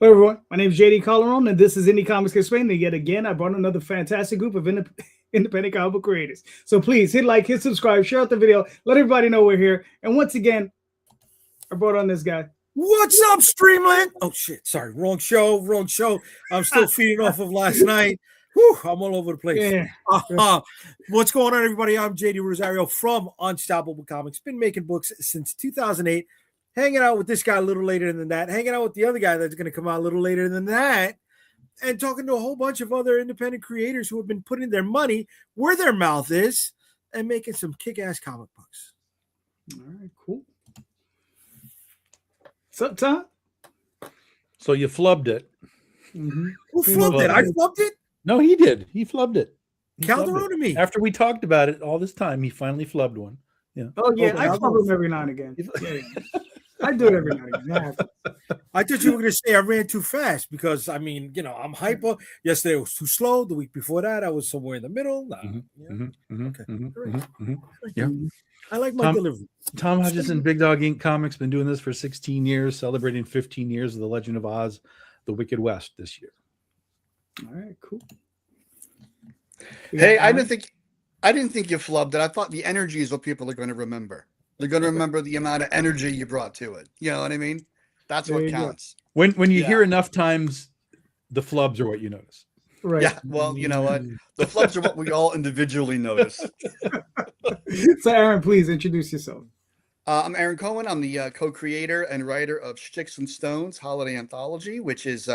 Hello, everyone. My name is JD Calderon, and this is Indy Comics Explained. And yet again, I brought another fantastic group of independent comic book creators. So please hit like, hit subscribe, share out the video, let everybody know we're here. And once again, I brought on this guy. What's up, Streamland? Oh, shit. Sorry. Wrong show. I'm still feeding off of last night. Whew, I'm all over the place. Yeah. What's going on, everybody? I'm JD Rosario from Unstoppable Comics. Been making books since 2008. Hanging out with this guy a little later than that. Hanging out with the other guy that's going to come out a little later than that. And talking to a whole bunch of other independent creators who have been putting their money where their mouth is and making some kick-ass comic books. All right, cool. What's up, Tom? So you flubbed it. Mm-hmm. Who flubbed it? I flubbed it? No, he did. He flubbed it. Calderon to me. After we talked about it all this time, he finally flubbed one. Yeah. Oh, yeah. I flub him every now and again. Yeah. I do it every now and again. I thought you were going to say I ran too fast because, I mean, you know, I'm hyper. Yesterday was too slow. The week before that, I was somewhere in the middle. Yeah. I like my delivery. Tom Hutchison, Big Dog Ink Comics, been doing this for 16 years, celebrating 15 years of The Legend of Oz, The Wicked West this year. All right, cool. Hey, I didn't think you flubbed it. I thought the energy is what people are going to remember. They're going to remember the amount of energy you brought to it. You know what I mean? That's what counts. When you hear enough times, the flubs are what you notice. Right. Yeah. Well, you know what? The flubs are what we all individually notice. So, Aaron, please introduce yourself. I'm Aaron Cohen. I'm the co-creator and writer of Sticks and Stones Holiday Anthology, which is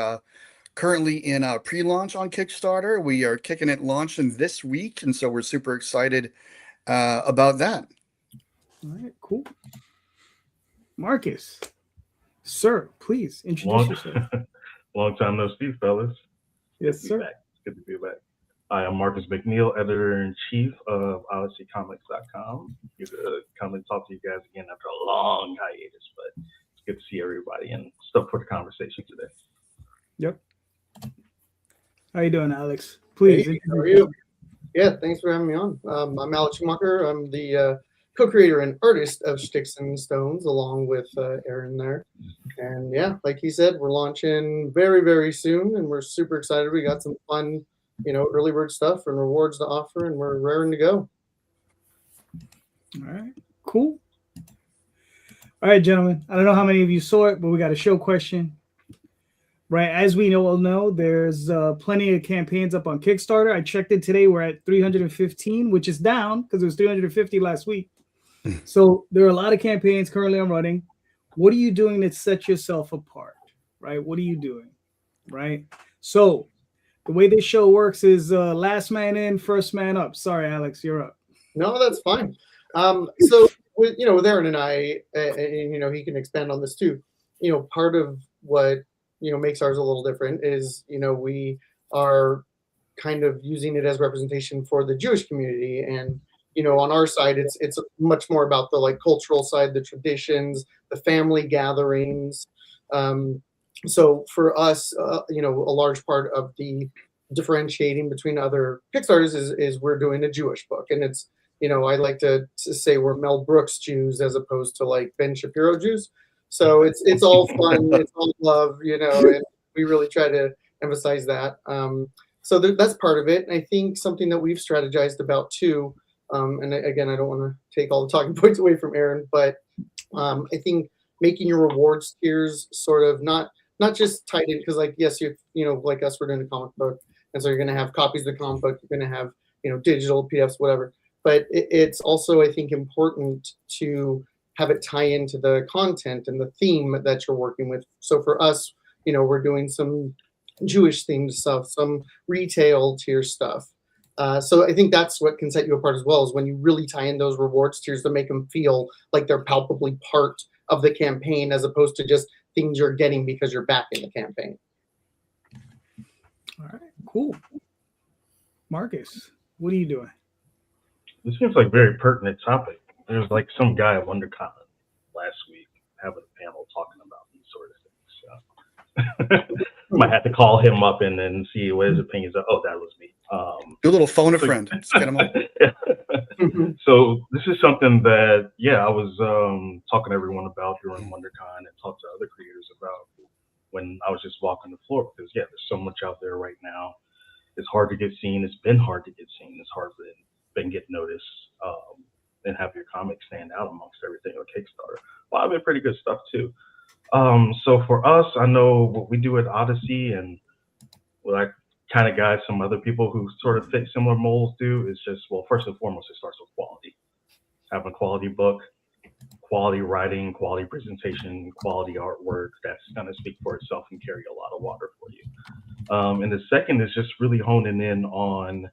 currently in pre-launch on Kickstarter. We are kicking it launching this week, and so we're super excited about that. All right, cool. Marcus, sir, please introduce yourself. Long time no see, fellas. Yes, sir. It's good to be back. I am Marcus McNeal, editor-in-chief of OdysseyComics.com. Good to come and talk to you guys again after a long hiatus, but it's good to see everybody and stuff for the conversation today. Yep. How you doing, Alex? Please. Hey, how are you? Yeah, thanks for having me on. I'm Alex Schumacher. I'm the co-creator and artist of Sticks and Stones, along with Aaron there. And yeah, like he said, we're launching very, very soon, and we're super excited. We got some fun, early bird stuff and rewards to offer, and we're raring to go. All right, cool. All right, gentlemen. I don't know how many of you saw it, but we got a show question. Right, as we all know, there's plenty of campaigns up on Kickstarter. I checked it today. We're at 315, which is down because it was 350 last week. So there are a lot of campaigns currently I'm running. What are you doing to set yourself apart? Right? What are you doing? Right? So the way this show works is last man in, first man up. Sorry, Alex, you're up. No, that's fine. So with Aaron and I, and he can expand on this too. Part of what makes ours a little different is we are kind of using it as representation for the Jewish community, and on our side it's much more about the cultural side, the traditions, the family gatherings. So for us, a large part of the differentiating between other Kickstarters is we're doing a Jewish book, and it's I like to say we're Mel Brooks Jews as opposed to Ben Shapiro Jews. So it's all fun, it's all love, and we really try to emphasize that. So that's part of it. And I think something that we've strategized about too, and again, I don't want to take all the talking points away from Aaron, but I think making your rewards tiers sort of not just tied in, because yes, like us, we're doing a comic book, and so you're going to have copies of the comic book, you're going to have digital PDFs, whatever. But it's also, I think, important to have it tie into the content and the theme that you're working with. So for us, we're doing some Jewish themed stuff, some retail tier stuff. So I think that's what can set you apart as well, is when you really tie in those rewards tiers to make them feel like they're palpably part of the campaign, as opposed to just things you're getting because you're back in the campaign. All right, cool. Marcus, what are you doing? This seems like a very pertinent topic. There's some guy at WonderCon last week having a panel talking about these sort of things. So might have to call him up and then see what his opinions are. Oh, that was me. Do a little phone a friend. Just get him on. So this is something that, I was talking to everyone about during WonderCon and talked to other creators about. when I was just walking the floor, because yeah, there's so much out there right now. It's hard to get seen. It's been hard to get seen. It's hard to been get noticed, and have your comic stand out amongst everything on Kickstarter. A lot of it pretty good stuff too. So for us, I know what we do at Odyssey, and what I kind of guide some other people who sort of fit similar molds do, is just, well, first and foremost, it starts with quality. Having a quality book, quality writing, quality presentation, quality artwork, that's going to speak for itself and carry a lot of water for you. And the second is just really honing in on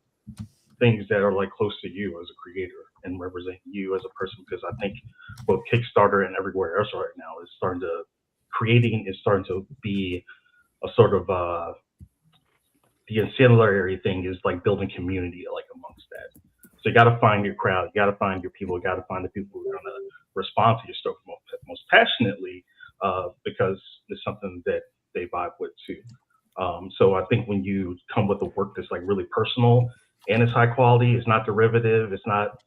things that are like close to you as a creator and represent you as a person, because I think both Kickstarter and everywhere else right now is starting to be a sort of the ancillary thing is like building community like amongst that. So you got to find your crowd, you got to find your people, you got to find the people who are going to respond to your stuff most passionately, because it's something that they vibe with too. So I think when you come with a work that's like really personal and it's high quality, it's not derivative, it's not,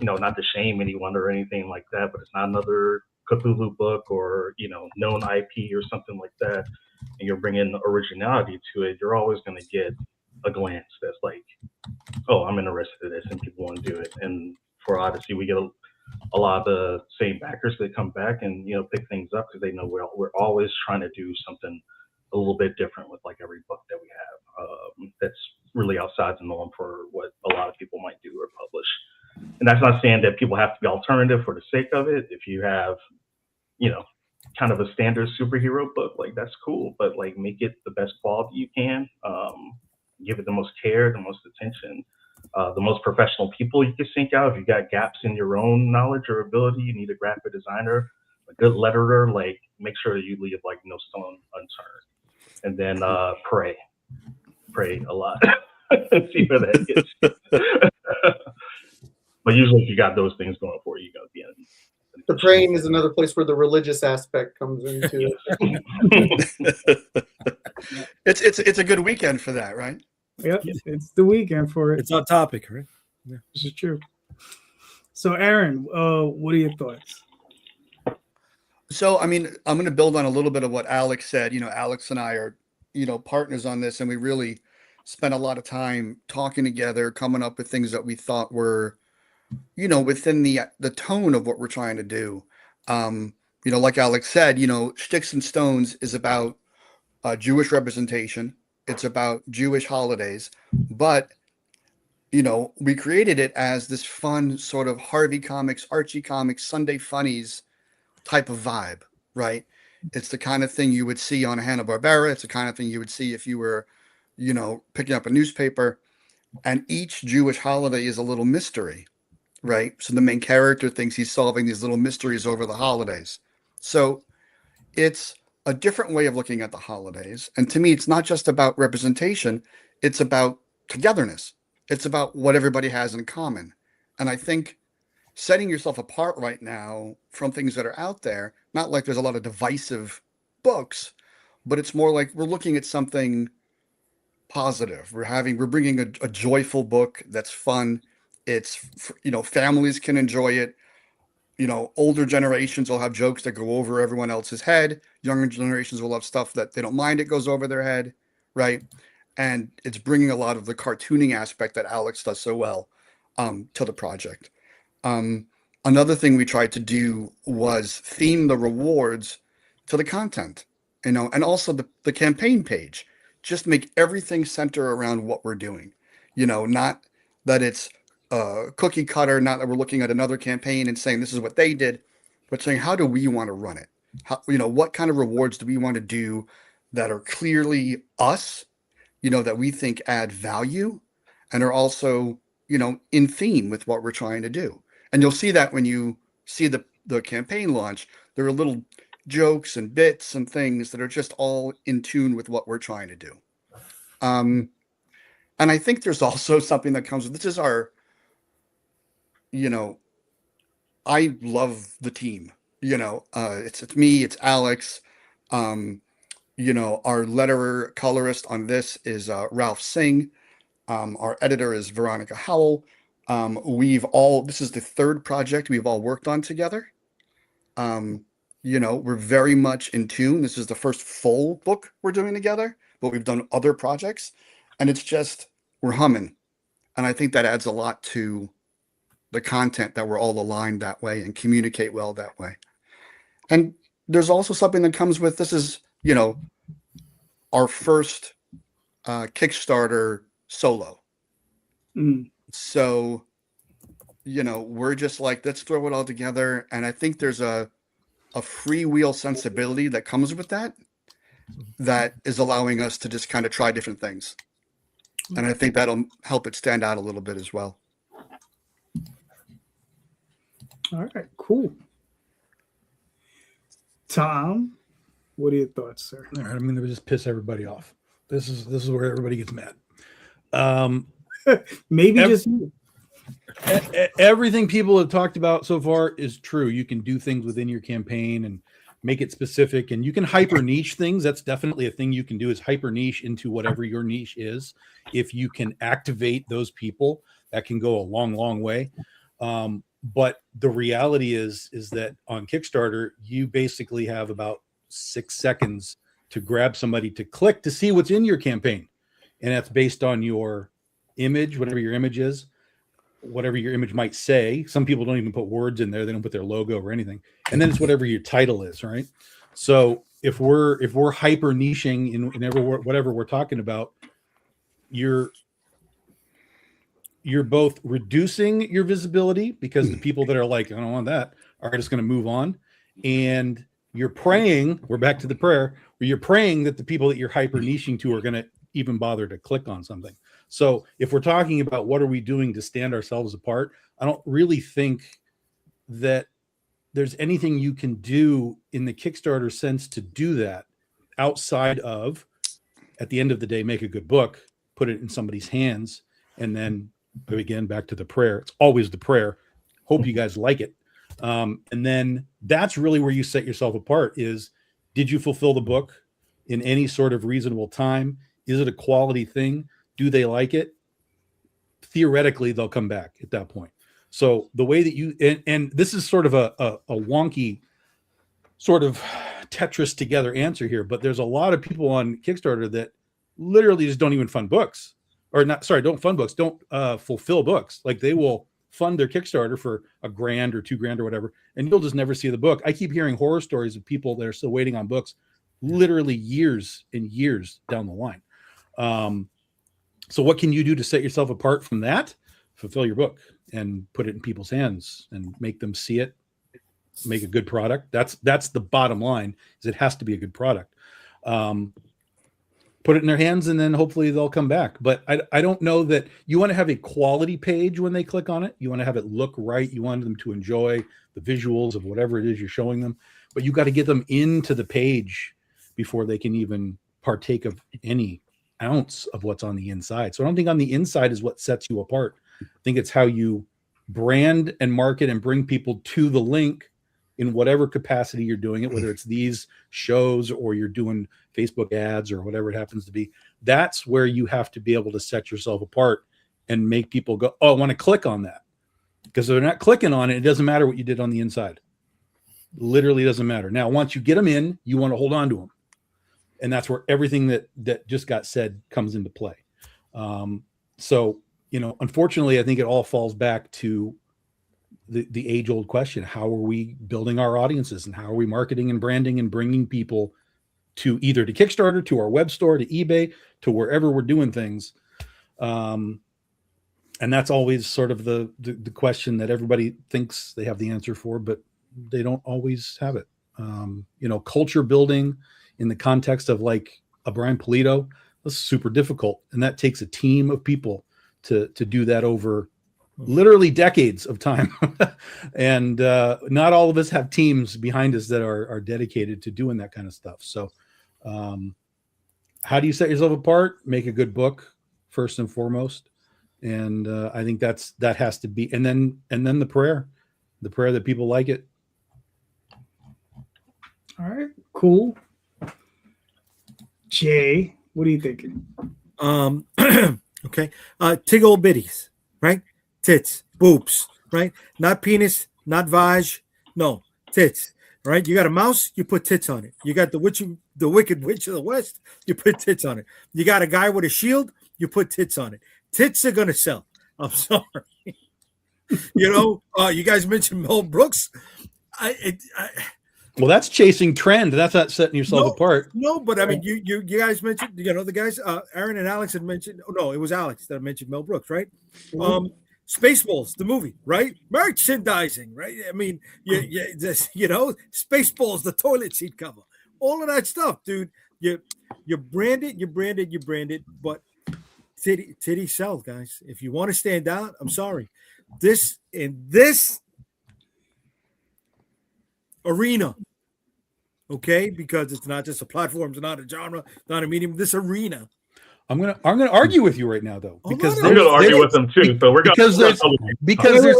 not to shame anyone or anything like that, but it's not another Cthulhu book or, known IP or something like that, and you're bringing originality to it, you're always going to get a glance that's like, oh, I'm interested in this, and people want to do it. And for Odyssey, we get a lot of the same backers that come back and, pick things up, because they know we're always trying to do something a little bit different with like every book that we have, that's really outside the norm for what a lot of people might do or publish. And that's not saying that people have to be alternative for the sake of it. If you have, kind of a standard superhero book, like that's cool, but like make it the best quality you can, give it the most care, the most attention, the most professional people you can sync out. If you got gaps in your own knowledge or ability, you need a graphic designer, a good letterer, like make sure that you leave like no stone unturned. And then pray a lot and see where that gets. But usually if you got those things going for you, you're going to be in. The praying is another place where the religious aspect comes into it. It's a good weekend for that, right? Yep, it's the weekend for it. It's on topic, right? Yeah. This is true. So, Aaron, what are your thoughts? So, I'm going to build on a little bit of what Alex said. Alex and I are, partners on this, and we really spent a lot of time talking together, coming up with things that we thought were, within the tone of what we're trying to do. Like Alex said, Sticks and Stones is about Jewish representation. It's about Jewish holidays, but we created it as this fun sort of Harvey Comics, Archie Comics, Sunday Funnies type of vibe, right? It's the kind of thing you would see on Hanna-Barbera. It's the kind of thing you would see if you were, picking up a newspaper. And each Jewish holiday is a little mystery, right? So the main character thinks he's solving these little mysteries over the holidays. So it's a different way of looking at the holidays. And to me, it's not just about representation. It's about togetherness. It's about what everybody has in common. And I think setting yourself apart right now from things that are out there, not like there's a lot of divisive books, but it's more like we're looking at something positive. We're bringing a joyful book that's fun. It's, families can enjoy it. Older generations will have jokes that go over everyone else's head. Younger generations will have stuff that they don't mind it goes over their head, right? And it's bringing a lot of the cartooning aspect that Alex does so well to the project. Another thing we tried to do was theme the rewards to the content, and also the campaign page. Just make everything center around what we're doing. Not that it's cookie cutter, not that we're looking at another campaign and saying this is what they did, but saying how do we want to run it? How, what kind of rewards do we want to do that are clearly us, that we think add value and are also, in theme with what we're trying to do. And you'll see that when you see the campaign launch, there are little jokes and bits and things that are just all in tune with what we're trying to do. And I think there's also something that comes with this is our, I love the team, it's me, it's Alex. Our letterer colorist on this is Ralph Singh. Our editor is Veronica Howell. This is the third project we've all worked on together. we're very much in tune. This is the first full book we're doing together, but we've done other projects, and it's just, we're humming. And I think that adds a lot to the content, that we're all aligned that way and communicate well that way. And there's also something that comes with this is, our first Kickstarter solo. So, we're just like, let's throw it all together. And I think there's a freewheel sensibility that comes with that is allowing us to just kind of try different things. And I think that'll help it stand out a little bit as well. All right, cool. Tom, what are your thoughts, sir? All right, I'm going to just piss everybody off. This is where everybody gets mad. Maybe just you. Everything people have talked about so far is true. You can do things within your campaign and make it specific, and you can hyper niche things. That's definitely a thing you can do, is hyper niche into whatever your niche is. If you can activate those people, that can go a long, long way. But the reality is that on Kickstarter, you basically have about 6 seconds to grab somebody to click to see what's in your campaign. And that's based on your image, whatever your image is, whatever your image might say. Some people don't even put words in there. They don't put their logo or anything. And then it's whatever your title is, right? So if we're hyper niching in whatever we're talking about, you're both reducing your visibility, because the people that are like, I don't want that, are just going to move on. And you're praying, we're back to the prayer, where you're praying that the people that you're hyper niching to are going to even bother to click on something. So if we're talking about what are we doing to stand ourselves apart, I don't really think that there's anything you can do in the Kickstarter sense to do that outside of, at the end of the day, make a good book, put it in somebody's hands, and then again, back to the prayer. It's always the prayer. Hope you guys like it. And then that's really where you set yourself apart is, did you fulfill the book in any sort of reasonable time? Is it a quality thing? Do they like it? Theoretically, they'll come back at that point. So the way that you, and this is sort of a wonky sort of Tetris together answer here, but there's a lot of people on Kickstarter that literally just don't even fund books. Or not, sorry, don't fund books, don't fulfill books. Like, they will fund their Kickstarter for $1,000 or $2,000 or whatever, and you'll just never see the book. I keep hearing horror stories of people that are still waiting on books literally years and years down the line. So what can you do to set yourself apart from that? Fulfill your book and put it in people's hands and make them see it, make a good product. That's the bottom line, is it has to be a good product. Put it in their hands, and then hopefully they'll come back. But I don't know that you want to have a quality page when they click on it. You want to have it look right. You want them to enjoy the visuals of whatever it is you're showing them. But you got to get them into the page before they can even partake of any ounce of what's on the inside. So I don't think on the inside is what sets you apart. I think it's how you brand and market and bring people to the link in whatever capacity you're doing it, whether it's these shows or you're doing Facebook ads or whatever it happens to be. That's where you have to be able to set yourself apart and make people go, oh, I want to click on that. Because if they're not clicking on it, it doesn't matter what you did on the inside. Literally doesn't matter. Now, once you get them in, you want to hold on to them. And that's where everything that just got said comes into play. So, unfortunately, I think it all falls back to the age-old question: how are we building our audiences, and how are we marketing and branding and bringing people to either to Kickstarter, to our web store, to eBay, to wherever we're doing things. And that's always sort of the question that everybody thinks they have the answer for, but they don't always have it. Culture building in the context of like a Brian Pulido, that's super difficult. And that takes a team of people to do that over literally decades of time. And not all of us have teams behind us that are dedicated to doing that kind of stuff. So how do you set yourself apart? Make a good book first and foremost. And I think that has to be, and then the prayer that people like it. All right, cool. Jay, what are you thinking? Okay. Tig old bitties, right? Tits, boobs, right? Not penis, not vag, no, tits, right? You got a mouse, you put tits on it. You got the Wicked Witch of the West, you put tits on it. You got a guy with a shield, you put tits on it. Tits are gonna sell. I'm sorry. You guys mentioned Mel Brooks. Well, that's chasing trend. That's not setting yourself apart. No, but I mean, you guys mentioned, the guys, Aaron and Alex had mentioned. Oh no, it was Alex that mentioned Mel Brooks, right? Spaceballs, the movie, right? Merchandising, right? I mean, Spaceballs, the toilet seat cover, all of that stuff, dude. You brand it, but titty sell, guys. If you want to stand out, I'm sorry. This arena, okay, because it's not just a platform, it's not a genre, not a medium. This arena. I'm gonna argue with you right now, though, because we're gonna argue with them too. So because there's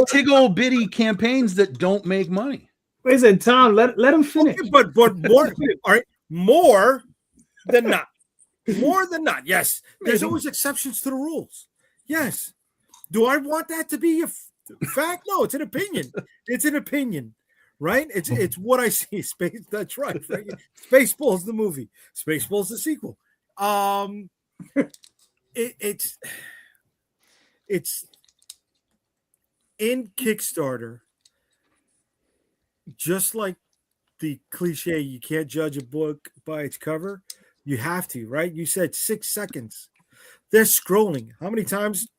tiggle bitty campaigns that don't make money. Listen, Tom, let him finish. Okay, but more, all right, more than not. More than not. Yes, there's always exceptions to the rules. Yes. Do I want that to be a fact? No, it's an opinion. It's an opinion, right? It's what I see. Space. That's right. Spaceballs the movie. Spaceballs the sequel. It's in Kickstarter, just like the cliche, you can't judge a book by its cover. You have to, right? You said 6 seconds. They're scrolling. How many times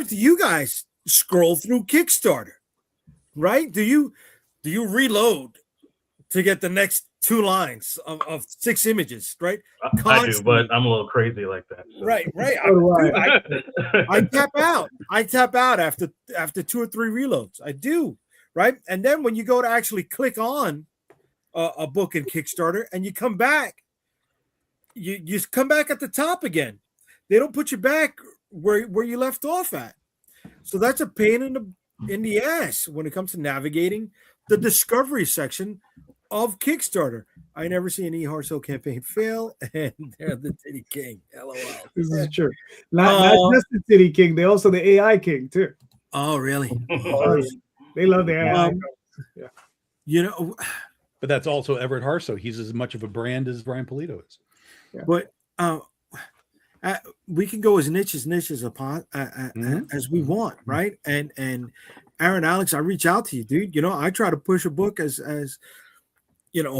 do you guys scroll through Kickstarter? Right? Do you reload to get the next 2 lines of 6 images, right? I do, but I'm a little crazy like that. So. Right. I tap out. I tap out after 2 or 3 reloads. I do, right? And then when you go to actually click on a book in Kickstarter and you come back, you come back at the top again. They don't put you back where you left off at. So that's a pain in the ass when it comes to navigating the discovery section of Kickstarter. I never see an eHarso campaign fail, and they're the Titty King. LOL. This is true. Not just the Titty King, they also the AI King too. Oh, really? They love the AI. Yeah. But that's also Everett Harso. He's as much of a brand as Brian Pulido is. Yeah. But we can go as niche as as we want, right? And Aaron, Alex, I reach out to you, dude. I try to push a book as a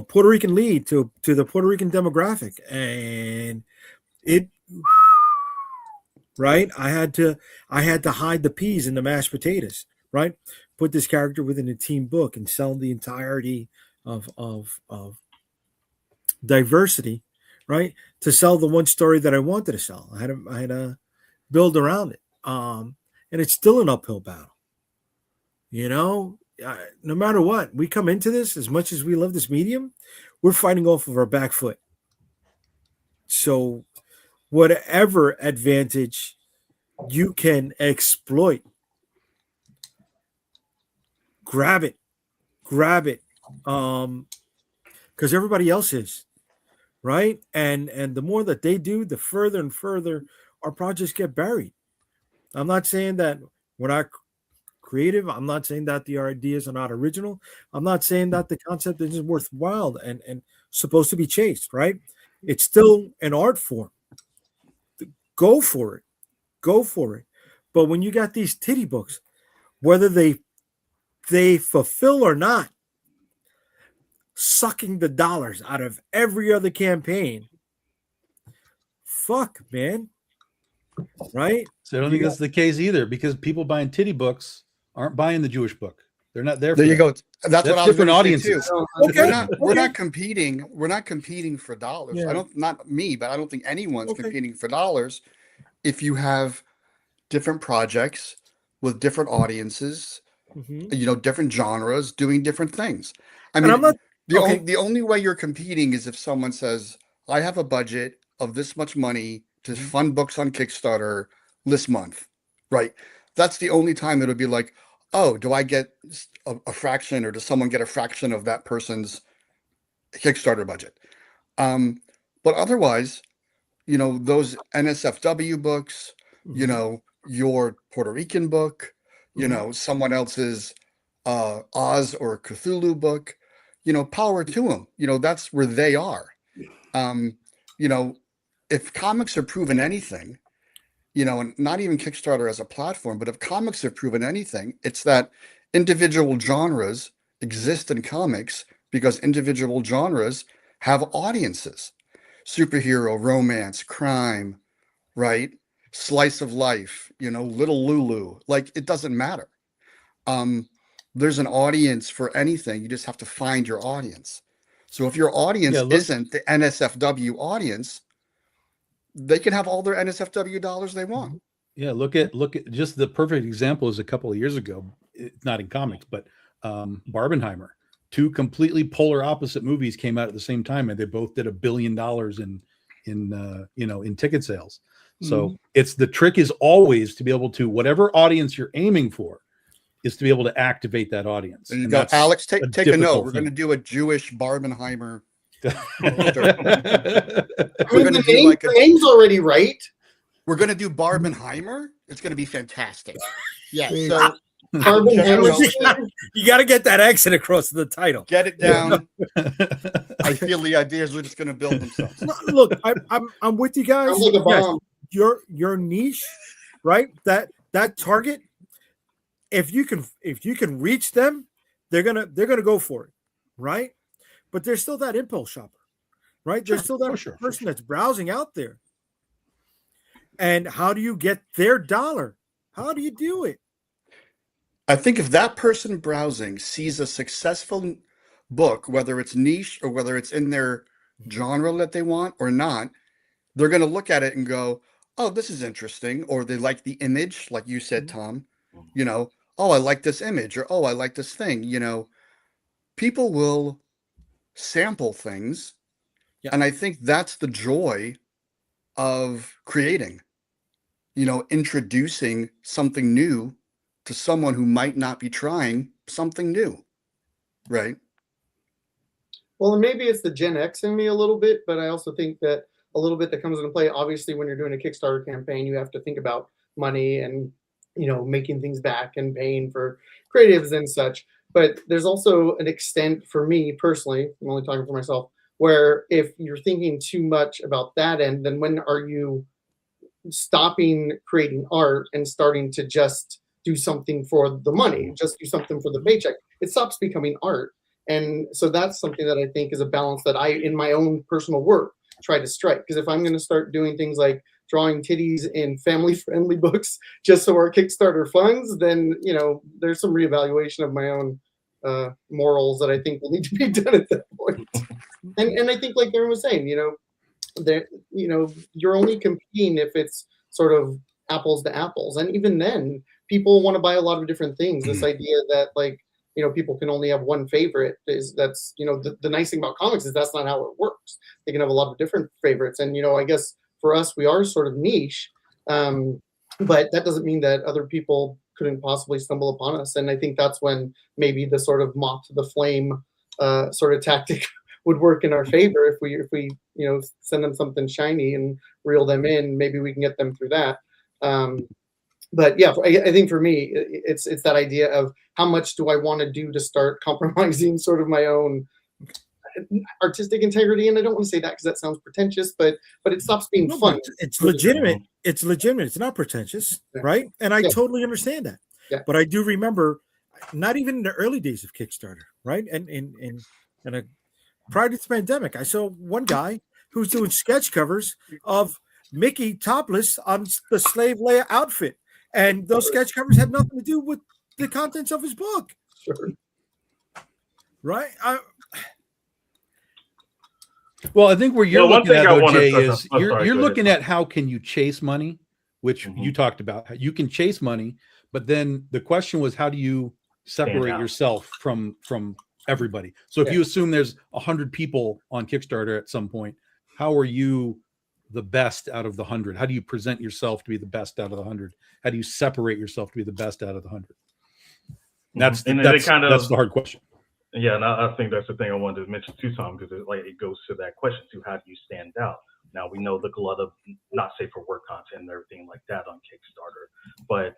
Puerto Rican lead to the Puerto Rican demographic, and it right. I had to hide the peas in the mashed potatoes, right? Put this character within a team book and sell the entirety of diversity, right? To sell the one story that I wanted to sell. I had to build around it. And it's still an uphill battle. No matter what, we come into this, as much as we love this medium, we're fighting off of our back foot. So whatever advantage you can exploit, grab it. Because everybody else is, right? And the more that they do, the further and further our projects get buried. I'm not saying that we're not creative. I'm not saying that the ideas are not original. I'm not saying that the concept isn't worthwhile and supposed to be chased, right? It's still an art form. Go for it. But when you got these titty books, whether they fulfill or not, sucking the dollars out of every other campaign. Fuck, man. Right? So I don't think that's the case either, because people buying titty books aren't buying the Jewish book. They're not there. There you go. That's what I was different going to say audiences. too. Okay. We're not competing. We're not competing for dollars. Yeah. Not me, but I don't think anyone's competing for dollars. If you have different projects with different audiences, different genres doing different things. I mean, the only way you're competing is if someone says, I have a budget of this much money to fund books on Kickstarter this month, right? That's the only time it'll be like, oh, do I get a fraction, or does someone get a fraction of that person's Kickstarter budget? But otherwise, those NSFW books, your Puerto Rican book, someone else's Oz or Cthulhu book, power to them. That's where they are. If comics are proven anything, and not even Kickstarter as a platform, but if comics have proven anything, it's that individual genres exist in comics because individual genres have audiences. Superhero, romance, crime, right? Slice of life, Little Lulu, like it doesn't matter. There's an audience for anything. You just have to find your audience. So if your audience isn't the NSFW audience, they can have all their NSFW dollars they want. Yeah, look at just the perfect example is a couple of years ago. It's not in comics, but Barbenheimer. Two completely polar opposite movies came out at the same time, and they both did $1 billion in ticket sales. So it's the trick is always to be able to whatever audience you're aiming for is to be able to activate that audience. And you got Alex, take a note. We're going to do a Jewish Barbenheimer. The name's already right. We're going to do Barbenheimer. It's going to be fantastic. Yeah. So Barbenheimer. You got to get that accent across the title. Get it down. I feel the ideas are just going to build themselves. Look, I'm with you guys. Like a bomb. Your niche, right? That target. If you can reach them, they're gonna go for it, right? But there's still that impulse shopper, right? There's still that person that's browsing out there. And how do you get their dollar? How do you do it? I think if that person browsing sees a successful book, whether it's niche or whether it's in their genre that they want or not, they're going to look at it and go, oh, this is interesting. Or they like the image, like you said, Tom, oh, I like this image, or, oh, I like this thing. People will sample things. Yeah. And I think that's the joy of creating, introducing something new to someone who might not be trying something new. Right. Well, and maybe it's the Gen X in me a little bit, but I also think that a little bit that comes into play, obviously, when you're doing a Kickstarter campaign, you have to think about money and making things back and paying for creatives and such. But there's also an extent for me personally, I'm only talking for myself, where if you're thinking too much about that end, then when are you stopping creating art and starting to just do something for the money, just do something for the paycheck? It stops becoming art. And so that's something that I think is a balance that I, in my own personal work, try to strike. Because if I'm going to start doing things like drawing titties in family-friendly books just so our Kickstarter funds, then there's some reevaluation of my own morals that I think will need to be done at that point. And I think, like Aaron was saying, that you're only competing if it's sort of apples to apples, and even then, people want to buy a lot of different things. This idea that people can only have one favorite that's the nice thing about comics is that's not how it works. They can have a lot of different favorites, and I guess for us, we are sort of niche, but that doesn't mean that other people couldn't possibly stumble upon us. And I think that's when maybe the sort of moth to the flame sort of tactic would work in our favor. If we send them something shiny and reel them in, maybe we can get them through that. But yeah, I think for me, it's that idea of how much do I want to do to start compromising sort of my own artistic integrity. And I don't want to say that because that sounds pretentious, but it stops being fun. It's legitimate. It's legitimate. It's not pretentious, right? And I totally understand that. Yeah. But I do remember, not even in the early days of Kickstarter, right? And prior to the pandemic, I saw one guy who was doing sketch covers of Mickey topless on the slave Leia outfit. And those sketch covers had nothing to do with the contents of his book. Sure. Right? Well, I think where you're looking at, though, Jay, is you're looking at how can you chase money, which you talked about. You can chase money, but then the question was, how do you separate yourself from everybody? So if you assume there's 100 people on Kickstarter at some point, how are you the best out of the 100? How do you present yourself to be the best out of the 100? How do you separate yourself to be the best out of the 100? That's the hard question. Yeah, and I think that's the thing I wanted to mention too, Tom, because it goes to that question too: how do you stand out? Now we know the glut of not safe for work content and everything like that on Kickstarter, but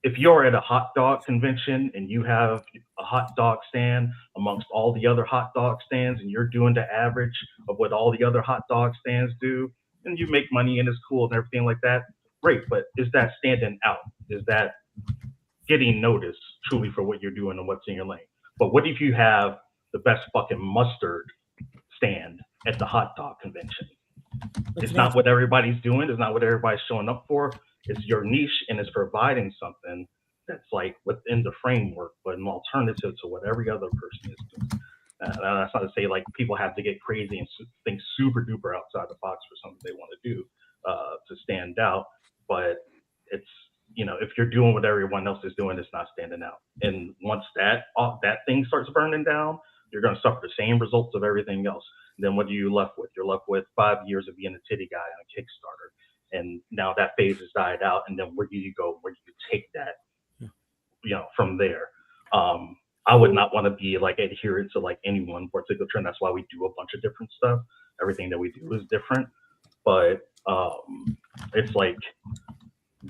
if you're at a hot dog convention and you have a hot dog stand amongst all the other hot dog stands and you're doing the average of what all the other hot dog stands do, and you make money and it's cool and everything like that, great. But is that standing out? Is that getting noticed truly for what you're doing and what's in your lane? But what if you have the best fucking mustard stand at the hot dog convention? It's not what everybody's doing. It's not what everybody's showing up for. It's your niche, and it's providing something that's like within the framework, but an alternative to what every other person is doing. That's not to say like people have to get crazy and think super duper outside the box for something they want to do to stand out. But it's, you know, if you're doing what everyone else is doing, it's not standing out. And once that thing starts burning down, you're going to suffer the same results of everything else. And then what are you left with? You're left with 5 years of being a titty guy on a Kickstarter. And now that phase has died out. And then where do you go? Where do you take that, you know, from there? I would not want to be like adherent to like any one particular trend. That's why we do a bunch of different stuff. Everything that we do is different. But it's like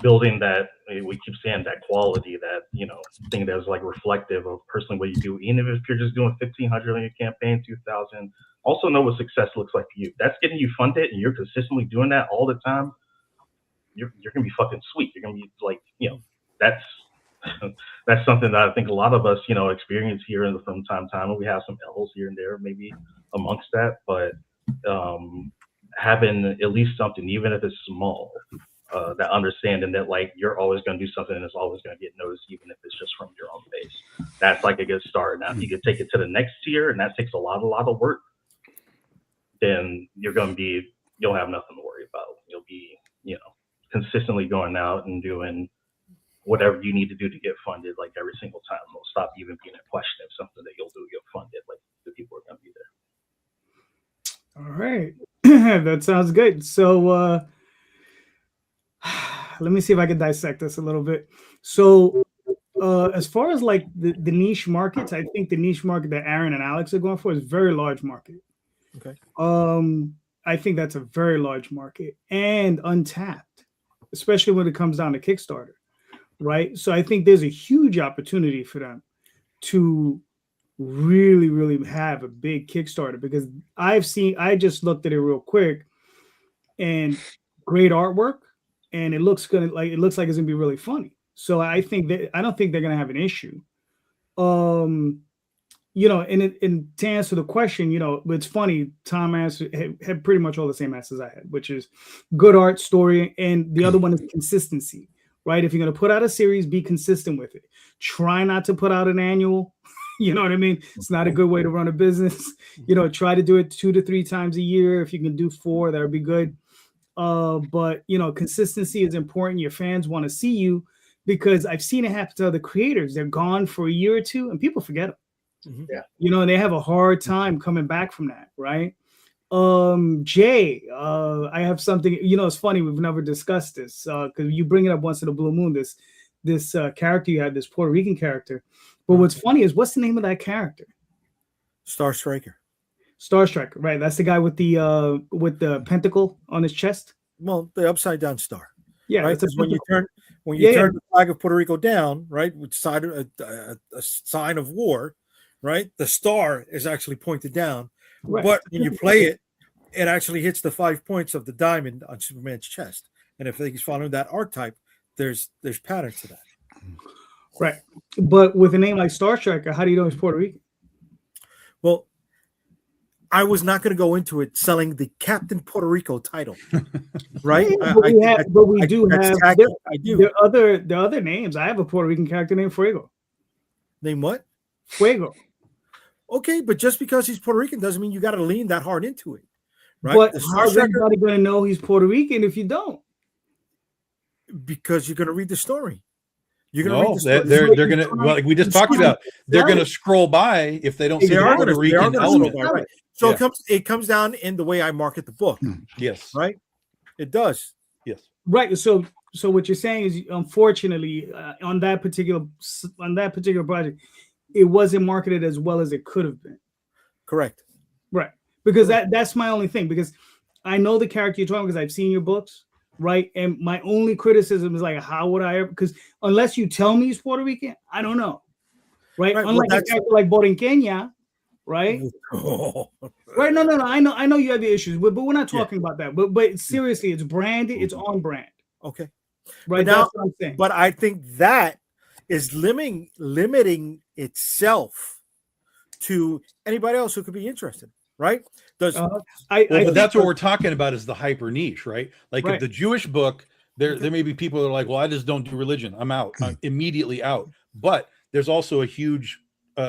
building that, we keep saying that quality, that, you know, thing that is like reflective of personally what you do. Even if you're just doing 1,500 on your campaign, 2,000, also know what success looks like for you. That's getting you funded and you're consistently doing that all the time. You're going to be fucking sweet. You're going to be like, you know, that's something that I think a lot of us, you know, experience here from time to time. And we have some L's here and there, maybe amongst that, but having at least something, even if it's small, that understanding that like you're always going to do something and it's always going to get noticed, even if it's just from your own base. That's like a good start. Now, if you can take it to the next tier, and that takes a lot of work, then you'll have nothing to worry about. You'll be, you know, consistently going out and doing whatever you need to do to get funded, like every single time. It'll stop even being a question of something that you'll do to get funded. Like the people are going to be there. All right. That sounds good. So let me see if I can dissect this a little bit. So as far as like the niche markets, I think the niche market that Aaron and Alex are going for is a very large market. Okay. I think that's a very large market and untapped, especially when it comes down to Kickstarter, right? So I think there's a huge opportunity for them to really, really have a big Kickstarter, because I just looked at it real quick, and great artwork, and it looks like it's gonna be really funny. So I don't think they're gonna have an issue. You know, and to answer the question, you know, it's funny, Tom had pretty much all the same answers I had, which is good art, story, and the other one is consistency, right? If you're going to put out a series, be consistent with it. Try not to put out an annual. You know what I mean? It's not a good way to run a business. You know, try to do it 2 to 3 times a year. If you can do 4, that would be good. But, you know, consistency is important. Your fans want to see you, because I've seen it happen to other creators. They're gone for a year or 2 and people forget them. Mm-hmm. Yeah. You know, and they have a hard time coming back from that, right? Jay, I have something, you know, it's funny, we've never discussed this, because you bring it up once in a blue moon, this character you had, this Puerto Rican character. But what's funny is, what's the name of that character? Star Striker, right? That's the guy with the pentacle on his chest. Well, the upside down star. Yeah, right. Because when you turn the flag of Puerto Rico down, right, which side a sign of war, right? The star is actually pointed down, right. But when you play it, it actually hits the 5 points of the diamond on Superman's chest. And if he's following that archetype, there's patterns to that. Right. But with a name like Star Striker, how do you know he's Puerto Rican? Well, I was not going to go into it selling the Captain Puerto Rico title, right? Yeah, but we do have. I do. There are other names. I have a Puerto Rican character named Fuego. Name what? Fuego. Okay, but just because he's Puerto Rican doesn't mean you got to lean that hard into it, right? But how's everybody going to know he's Puerto Rican if you don't? Because you're going to read the story. You're going to read the story. They're going to, like we just talked about, they're going to scroll by if they don't see the Puerto Rican element. Right. So it comes down in the way I market the book. Yes. Right? It does. Yes. Right. So what you're saying is, unfortunately, on that particular project, it wasn't marketed as well as it could have been. Correct. Right. Because that's my only thing, because I know the character you're talking, because I've seen your books, right? And my only criticism is like, how would I ever? Because unless you tell me he's Puerto Rican, I don't know, right? Right, well, Unlike a that's- character like Borinqueña, right? Right? No. I know you have your issues, but we're not talking about that. But seriously, it's branded. It's on brand. Okay. Right. But now, That's what I'm saying. but I think that is limiting itself to anybody else who could be interested, right? Does But that's what we're talking about is the hyper niche, right? Like Right. if the Jewish book, there may be people that are like, well, I just don't do religion. I'm out. I'm immediately out. But there's also a huge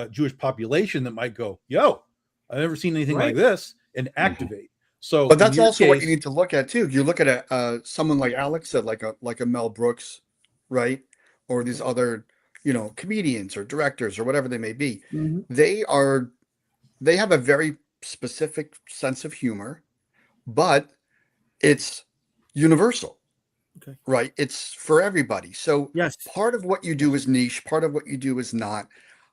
Jewish population that might go, yo, I've never seen anything like this, and activate. So, but that's also what you need to look at too. You look at someone like Alex said, like a Mel Brooks, right, or these other, comedians or directors or whatever they may be. Mhm. They have a very specific sense of humor, but it's universal. Okay. Right? It's for everybody. So yes, part of what you do is niche, part of what you do is not.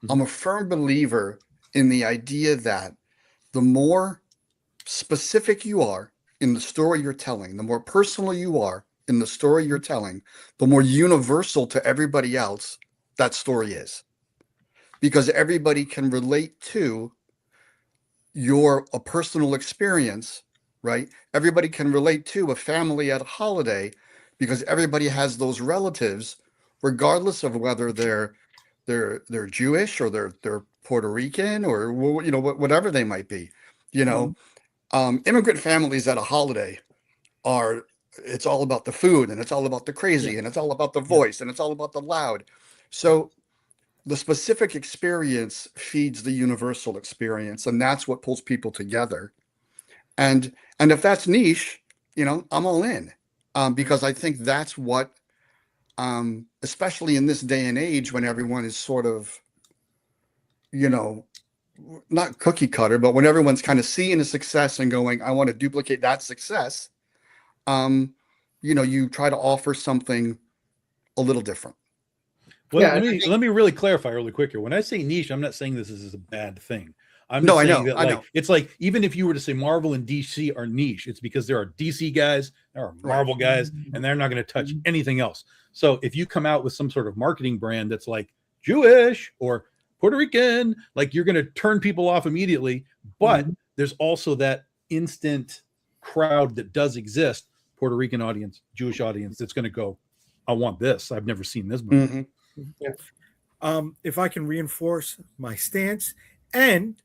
I'm a firm believer in the idea that the more specific you are in the story you're telling, the more personal you are in the story you're telling, the more universal to everybody else that story is. Because everybody can relate to a personal experience, right? Everybody can relate to a family at a holiday because everybody has those relatives, regardless of whether they're Jewish or they're Puerto Rican or whatever they might be. Immigrant families at a holiday it's all about the food and it's all about the crazy and it's all about the voice and it's all about the loud. So the specific experience feeds the universal experience, and that's what pulls people together. And if that's niche, I'm all in, because I think that's what, especially in this day and age when everyone is sort of, not cookie cutter, but when everyone's kind of seeing a success and going, I want to duplicate that success, you try to offer something a little different. Well, Yeah, let me really clarify really quick here. When I say niche, I'm not saying this is a bad thing. I'm No, just I saying know, that I know. it's like even if you were to say Marvel and DC are niche, it's because there are DC guys, there are Marvel guys, and they're not going to touch anything else. So if you come out with some sort of marketing brand that's like Jewish or Puerto Rican, like you're going to turn people off immediately. But there's also that instant crowd that does exist, Puerto Rican audience, Jewish audience, that's going to go, I want this. I've never seen this movie. If I can reinforce my stance and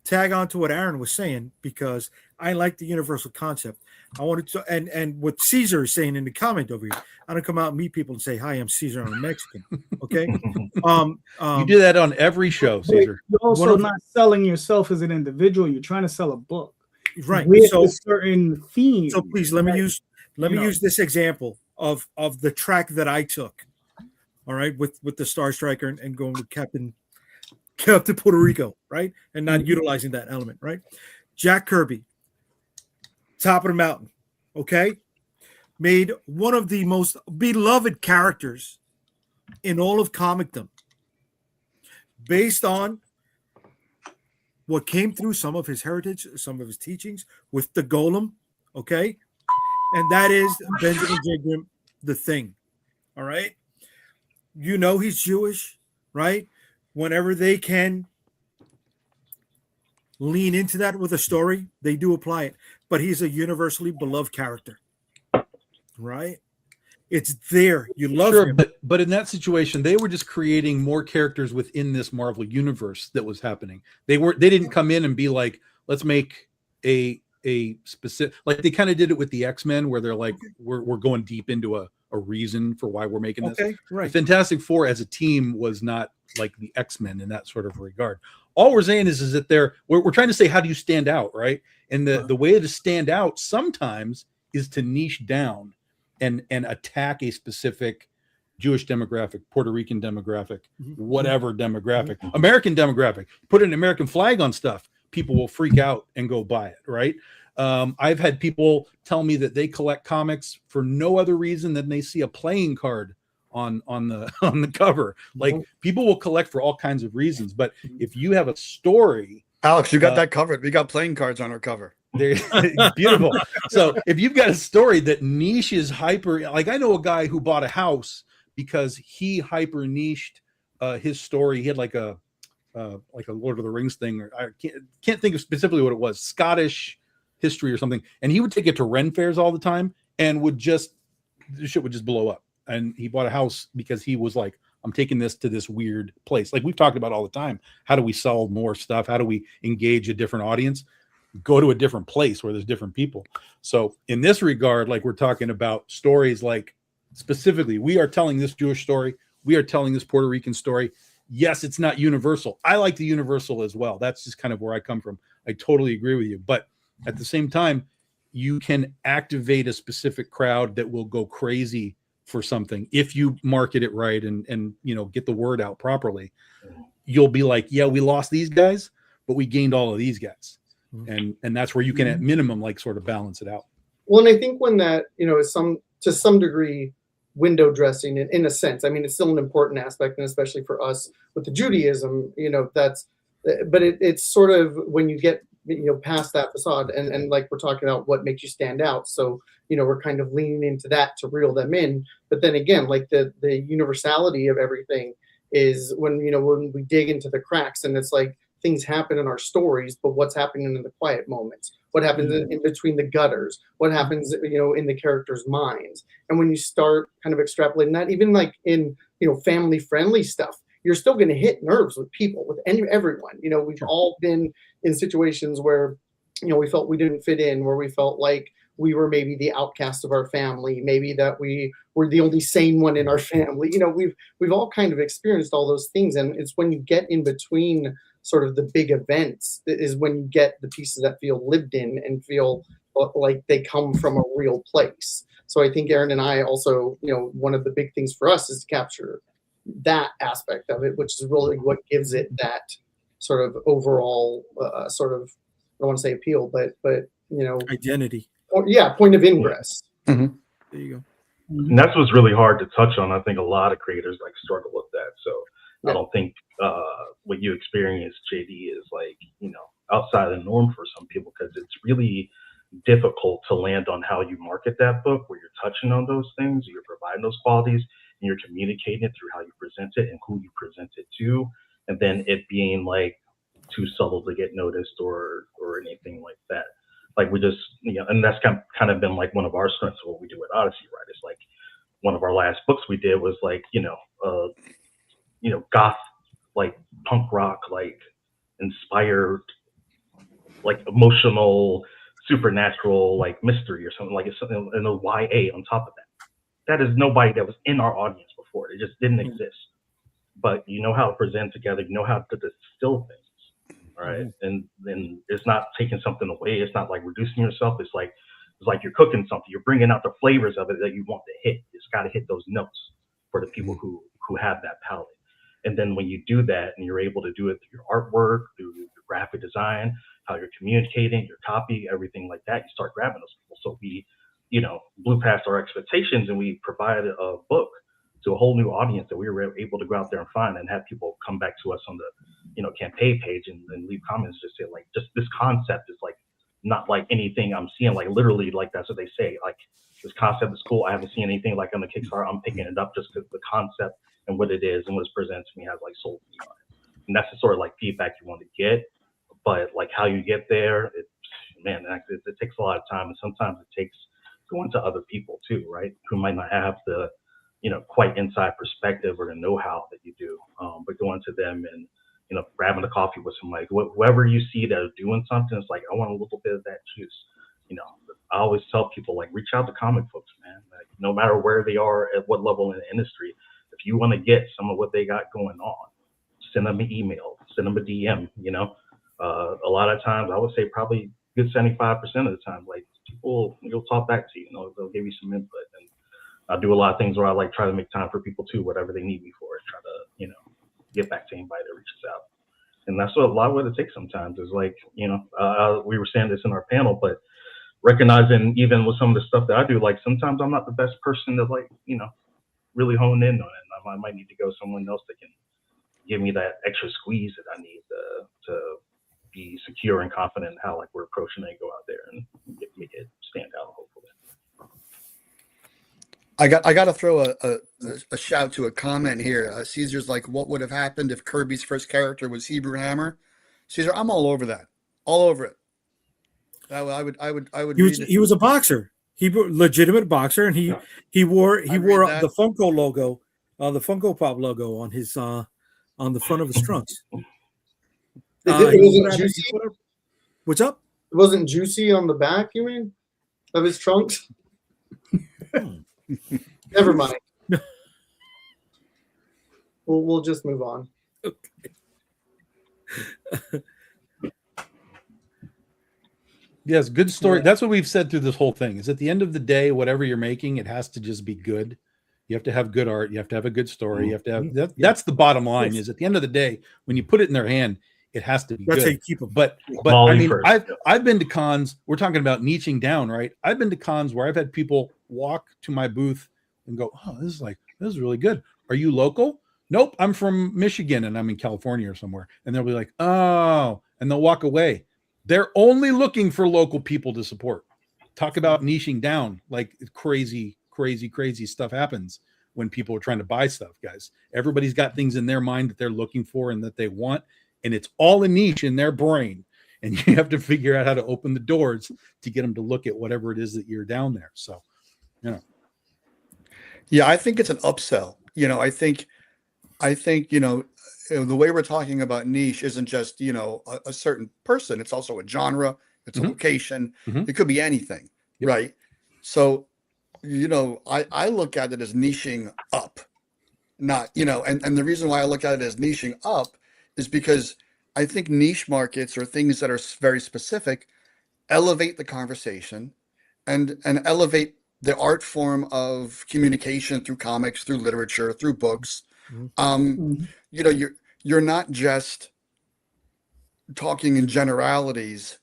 tag on to what Aaron was saying, because I like the universal concept. I wanted to, and what Caesar is saying in the comment over here, I don't come out and meet people and say, hi, I'm Caesar, I'm a Mexican. Okay. You do that on every show, Caesar. You're also not selling yourself as an individual. You're trying to sell a book, right? With So a certain theme. So please let me use this example of the track that I took. All right, with the Star Striker and going with Captain Puerto Rico, right, and not utilizing that element, right? Jack Kirby, Top of the Mountain, okay, made one of the most beloved characters in all of comicdom, based on what came through some of his heritage, some of his teachings with the Golem, okay, and that is Benjamin J. Grimm, the Thing. All right, he's Jewish, right? Whenever they can lean into that with a story, they do apply it. But he's a universally beloved character, right? It's there. You love him. But in that situation, they were just creating more characters within this Marvel universe that was happening. They didn't come in and be like, let's make a specific, like they kind of did it with the X-Men, where they're like, we're going deep into a reason for why we're making this. Okay, right. The Fantastic Four as a team was not like the X-Men in that sort of regard. All we're saying is that we're trying to say, how do you stand out, right? And the way to stand out sometimes is to niche down and attack a specific Jewish demographic, Puerto Rican demographic, whatever demographic, American demographic. Put an American flag on stuff, people will freak out and go buy it, right? I've had people tell me that they collect comics for no other reason than they see a playing card on the cover. Like people will collect for all kinds of reasons, but if you have a story, Alex, you got that covered. We got playing cards on our cover. Beautiful. So if you've got a story that niche is hyper, like I know a guy who bought a house because he hyper niched his story. He had like a Lord of the Rings thing, or I can't think of specifically what it was, Scottish history or something. And he would take it to Ren fairs all the time and the shit would just blow up. And he bought a house because he was like, I'm taking this to this weird place. Like we've talked about all the time. How do we sell more stuff? How do we engage a different audience? Go to a different place where there's different people. So in this regard, like we're talking about stories, like specifically, we are telling this Jewish story. We are telling this Puerto Rican story. Yes, it's not universal. I like the universal as well. That's just kind of where I come from. I totally agree with you. But at the same time, you can activate a specific crowd that will go crazy for something. If you market it right and get the word out properly, you'll be like, yeah, we lost these guys, but we gained all of these guys. And that's where you can at minimum like sort of balance it out. Well, and I think when that, is to some degree window dressing in a sense. I mean, it's still an important aspect, and especially for us with the Judaism, but it's sort of when you get past that facade and like we're talking about what makes you stand out. So, we're kind of leaning into that to reel them in. But then again, like the universality of everything is when we dig into the cracks, and it's like things happen in our stories, but what's happening in the quiet moments? What happens in between the gutters? What happens, in the characters' minds? And when you start kind of extrapolating that, even like in, family-friendly stuff, you're still going to hit nerves with people, with everyone. We've all been in situations where, we felt we didn't fit in, where we felt like we were maybe the outcast of our family, maybe that we were the only sane one in our family. We've all kind of experienced all those things. And it's when you get in between sort of the big events that is when you get the pieces that feel lived in and feel like they come from a real place. So I think Aaron and I also, one of the big things for us is to capture that aspect of it, which is really what gives it that sort of overall sort of, I don't want to say appeal, but identity. Point of ingress. Mm-hmm. There you go. And that's what's really hard to touch on. I think a lot of creators like struggle with that. So I don't think what you experience, JD, is like, outside the norm for some people, because it's really difficult to land on how you market that book, where you're touching on those things, you're providing those qualities, and you're communicating it through how you present it and who you present it to, and then it being like too subtle to get noticed or anything like that. Like we just, and that's kind of been like one of our strengths of what we do at Odyssey, right? It's like one of our last books we did was like, goth, like punk rock, like inspired, like emotional, supernatural, like mystery or something, like it's something in the YA on top of that. That is nobody that was in our audience before. It just didn't exist. But you know how to present together, you know how to distill things, right? And then it's not taking something away. It's not like reducing yourself. It's like you're cooking something. You're bringing out the flavors of it that you want to hit. It's got to hit those notes for the people who have that palate. And then when you do that and you're able to do it through your artwork, through your graphic design, how you're communicating, your copy, everything like that, you start grabbing those people. So we, blew past our expectations and we provided a book to a whole new audience that we were able to go out there and find and have people come back to us on the, campaign page and leave comments, just say like, just this concept is like, not like anything I'm seeing, like literally like that's what they say. Like this concept is cool. I haven't seen anything like on the Kickstarter. I'm picking it up just because the concept and what it is and what it's presented to me has like sold me on it. And that's the sort of like feedback you want to get. But like how you get there, it takes a lot of time, and sometimes it takes going to other people too, right? Who might not have the, quite inside perspective or the know-how that you do, but going to them and grabbing a coffee with somebody, whoever you see that are doing something, it's like I want a little bit of that juice. I always tell people like reach out to comic books, man. Like no matter where they are at what level in the industry, if you want to get some of what they got going on, send them an email, send them a DM. A lot of times, I would say probably good 75% of the time, like people, you'll talk back to you. They'll give you some input. And I do a lot of things where I like try to make time for people too, whatever they need me for. Try to, get back to anybody that reaches out. And that's what a lot of what it takes sometimes is like, we were saying this in our panel, but recognizing even with some of the stuff that I do, like sometimes I'm not the best person to like, really hone in on it. I might need to go someone else that can give me that extra squeeze that I need to be secure and confident in how like we're approaching it and go out there and make it stand out, hopefully. I got to throw a shout to a comment here. Caesar's like, what would have happened if Kirby's first character was Hebrew Hammer? Caesar, I'm all over that, all over it. I would. He was a boxer. He legitimate boxer, and he wore the Funko logo, the Funko Pop logo on his on the front of his trunks. It wasn't juicy. What's up? It wasn't juicy on the back, you mean, of his trunks? Never mind. We'll just move on. Yes, good story. That's what we've said through this whole thing. Is at the end of the day, whatever you're making, it has to just be good. You have to have good art. You have to have a good story. You have to have that's the bottom line. Is at the end of the day, when you put it in their hand, it has to be That's good. how you keep them. But I mean, I've been to cons. We're talking about niching down, right? I've been to cons where I've had people walk to my booth and go, "Oh, this is really good. Are you local?" Nope, I'm from Michigan and I'm in California or somewhere. And they'll be like, "Oh," and they'll walk away. They're only looking for local people to support. Talk about niching down. Like crazy stuff happens when people are trying to buy stuff, guys. Everybody's got things in their mind that they're looking for and that they want, and it's all a niche in their brain. And you have to figure out how to open the doors to get them to look at whatever it is that you're down there. So, Yeah, I think it's an upsell. I think, the way we're talking about niche isn't just, a certain person. It's also a genre. It's a location. It could be anything. Yep. Right. So, I look at it as niching up, not, and the reason why I look at it as niching up is because I think niche markets or things that are very specific elevate the conversation and elevate the art form of communication through comics, through literature, through books. You're not just talking in generalities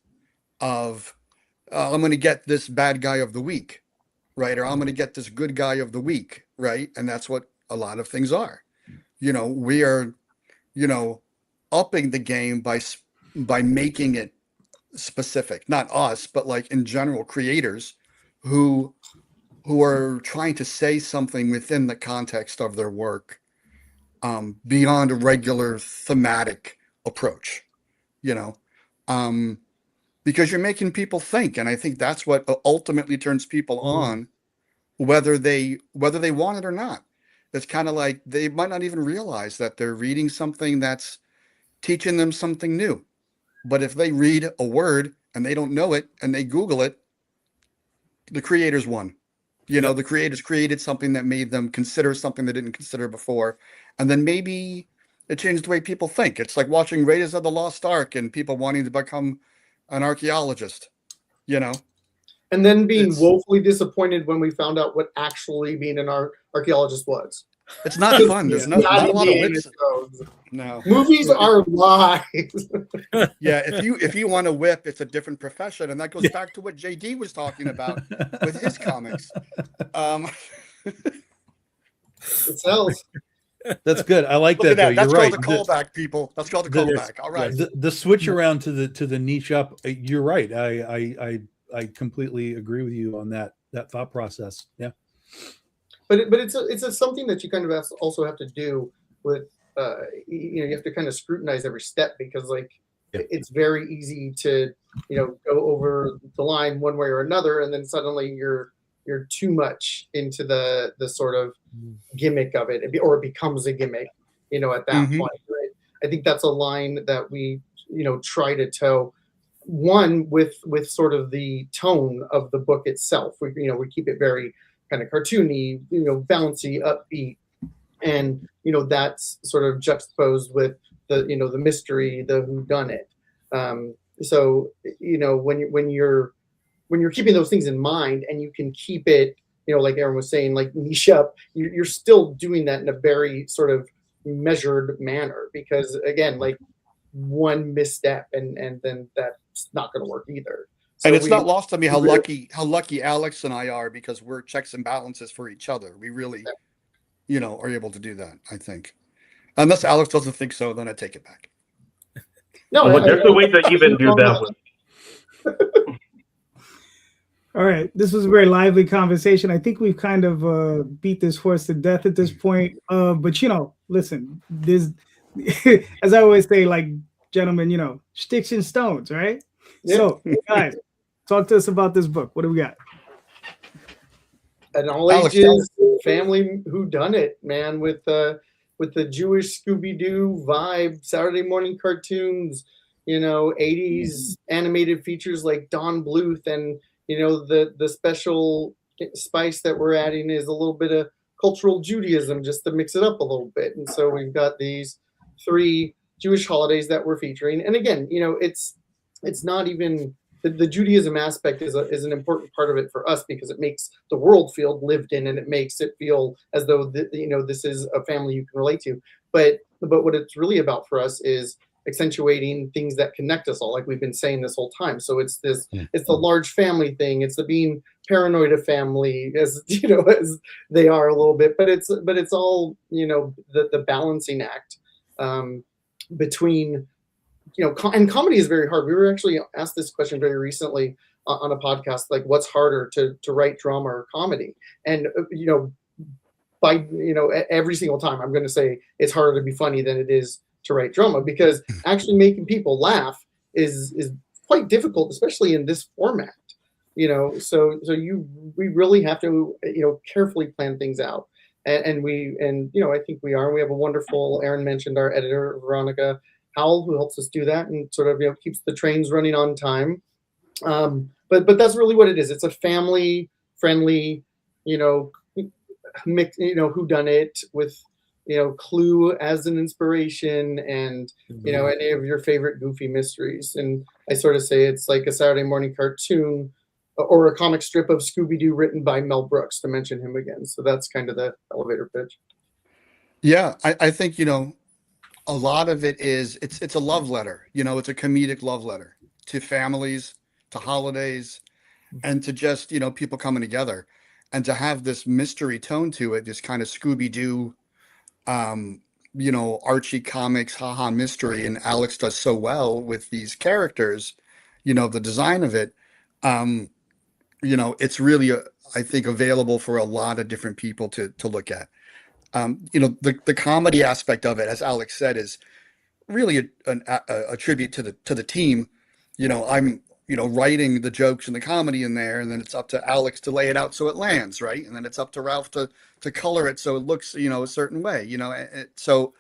of I'm going to get this bad guy of the week, right? Or I'm going to get this good guy of the week, right? And that's what a lot of things are. We are, upping the game by making it specific. Not us, but like in general, creators who are trying to say something within the context of their work, beyond a regular thematic approach, because you're making people think. And I think that's what ultimately turns people on, whether they want it or not. It's kind of like they might not even realize that they're reading something that's teaching them something new. But if they read a word and they don't know it and they Google it, the creators won. The creators created something that made them consider something they didn't consider before. And then maybe it changed the way people think. It's like watching Raiders of the Lost Ark and people wanting to become an archaeologist, And then being woefully disappointed when we found out what actually being an archaeologist was. It's not fun. There's not a lot of whips. No. Movies are lies. Yeah, if you want to whip, it's a different profession, and that goes back to what JD was talking about with his comics. It sells. that's good. I like that. Though. That's You're called right. a callback, people. That's called a callback. All right. The switch around to the niche up. You're right. I completely agree with you on that thought process. Yeah. But it's something that you kind of also have to do with you have to kind of scrutinize every step, because it's very easy to go over the line one way or another, and then suddenly you're too much into the sort of gimmick of it, or it becomes a gimmick at that point, right? I think that's a line that we try to toe, one with sort of the tone of the book itself. We keep it very kind of cartoony, bouncy, upbeat, and that's sort of juxtaposed with the mystery, the whodunit. So when you're keeping those things in mind, and you can keep it, like Aaron was saying, like niche up, you're still doing that in a very sort of measured manner, because again, like one misstep and then that's not going to work either. So and it's not lost on me how lucky Alex and I are, because we're checks and balances for each other. We really, are able to do that, I think. Unless Alex doesn't think so, then I take it back. No, Well, there's a way to even do that with. All right, this was a very lively conversation. I think we've kind of beat this horse to death at this point. But listen, there's, as I always say, like, gentlemen, sticks and stones, right? Yeah. So, guys, talk to us about this book. What do we got? An all ages family whodunit, man, with the Jewish Scooby-Doo vibe, Saturday morning cartoons, 80s animated features like Don Bluth, and the special spice that we're adding is a little bit of cultural Judaism just to mix it up a little bit. And so we've got these 3 Jewish holidays that we're featuring. And again, it's not even the Judaism aspect is an important part of it for us, because it makes the world feel lived in, and it makes it feel as though this is a family you can relate to. But what it's really about for us is accentuating things that connect us all, like we've been saying this whole time. So it's the large family thing. It's the being paranoid of family, as as they are a little bit. But it's all the balancing act between. And comedy is very hard. We were actually asked this question very recently on a podcast, like, what's harder to write drama or comedy? And every single time I'm going to say it's harder to be funny than it is to write drama, because actually making people laugh is quite difficult, especially in this format. So we really have to carefully plan things out, and I think we are. We have a wonderful, Aaron mentioned our editor Veronica Howell, who helps us do that and sort of keeps the trains running on time. But that's really what it is. It's a family friendly, mix, whodunit with Clue as an inspiration, and any of your favorite goofy mysteries. And I sort of say it's like a Saturday morning cartoon or a comic strip of Scooby-Doo written by Mel Brooks, to mention him again. So that's kind of the elevator pitch. Yeah, I think a lot of it is it's a love letter. It's a comedic love letter to families, to holidays, and to just people coming together, and to have this mystery tone to it, this kind of Scooby-Doo, Archie comics, haha mystery, and Alex does so well with these characters, the design of it. It's really I think available for a lot of different people to look at. The comedy aspect of it, as Alex said, is really a tribute to the team. I'm writing the jokes and the comedy in there, and then it's up to Alex to lay it out so it lands right, and then it's up to Ralph to color it so it looks a certain way. So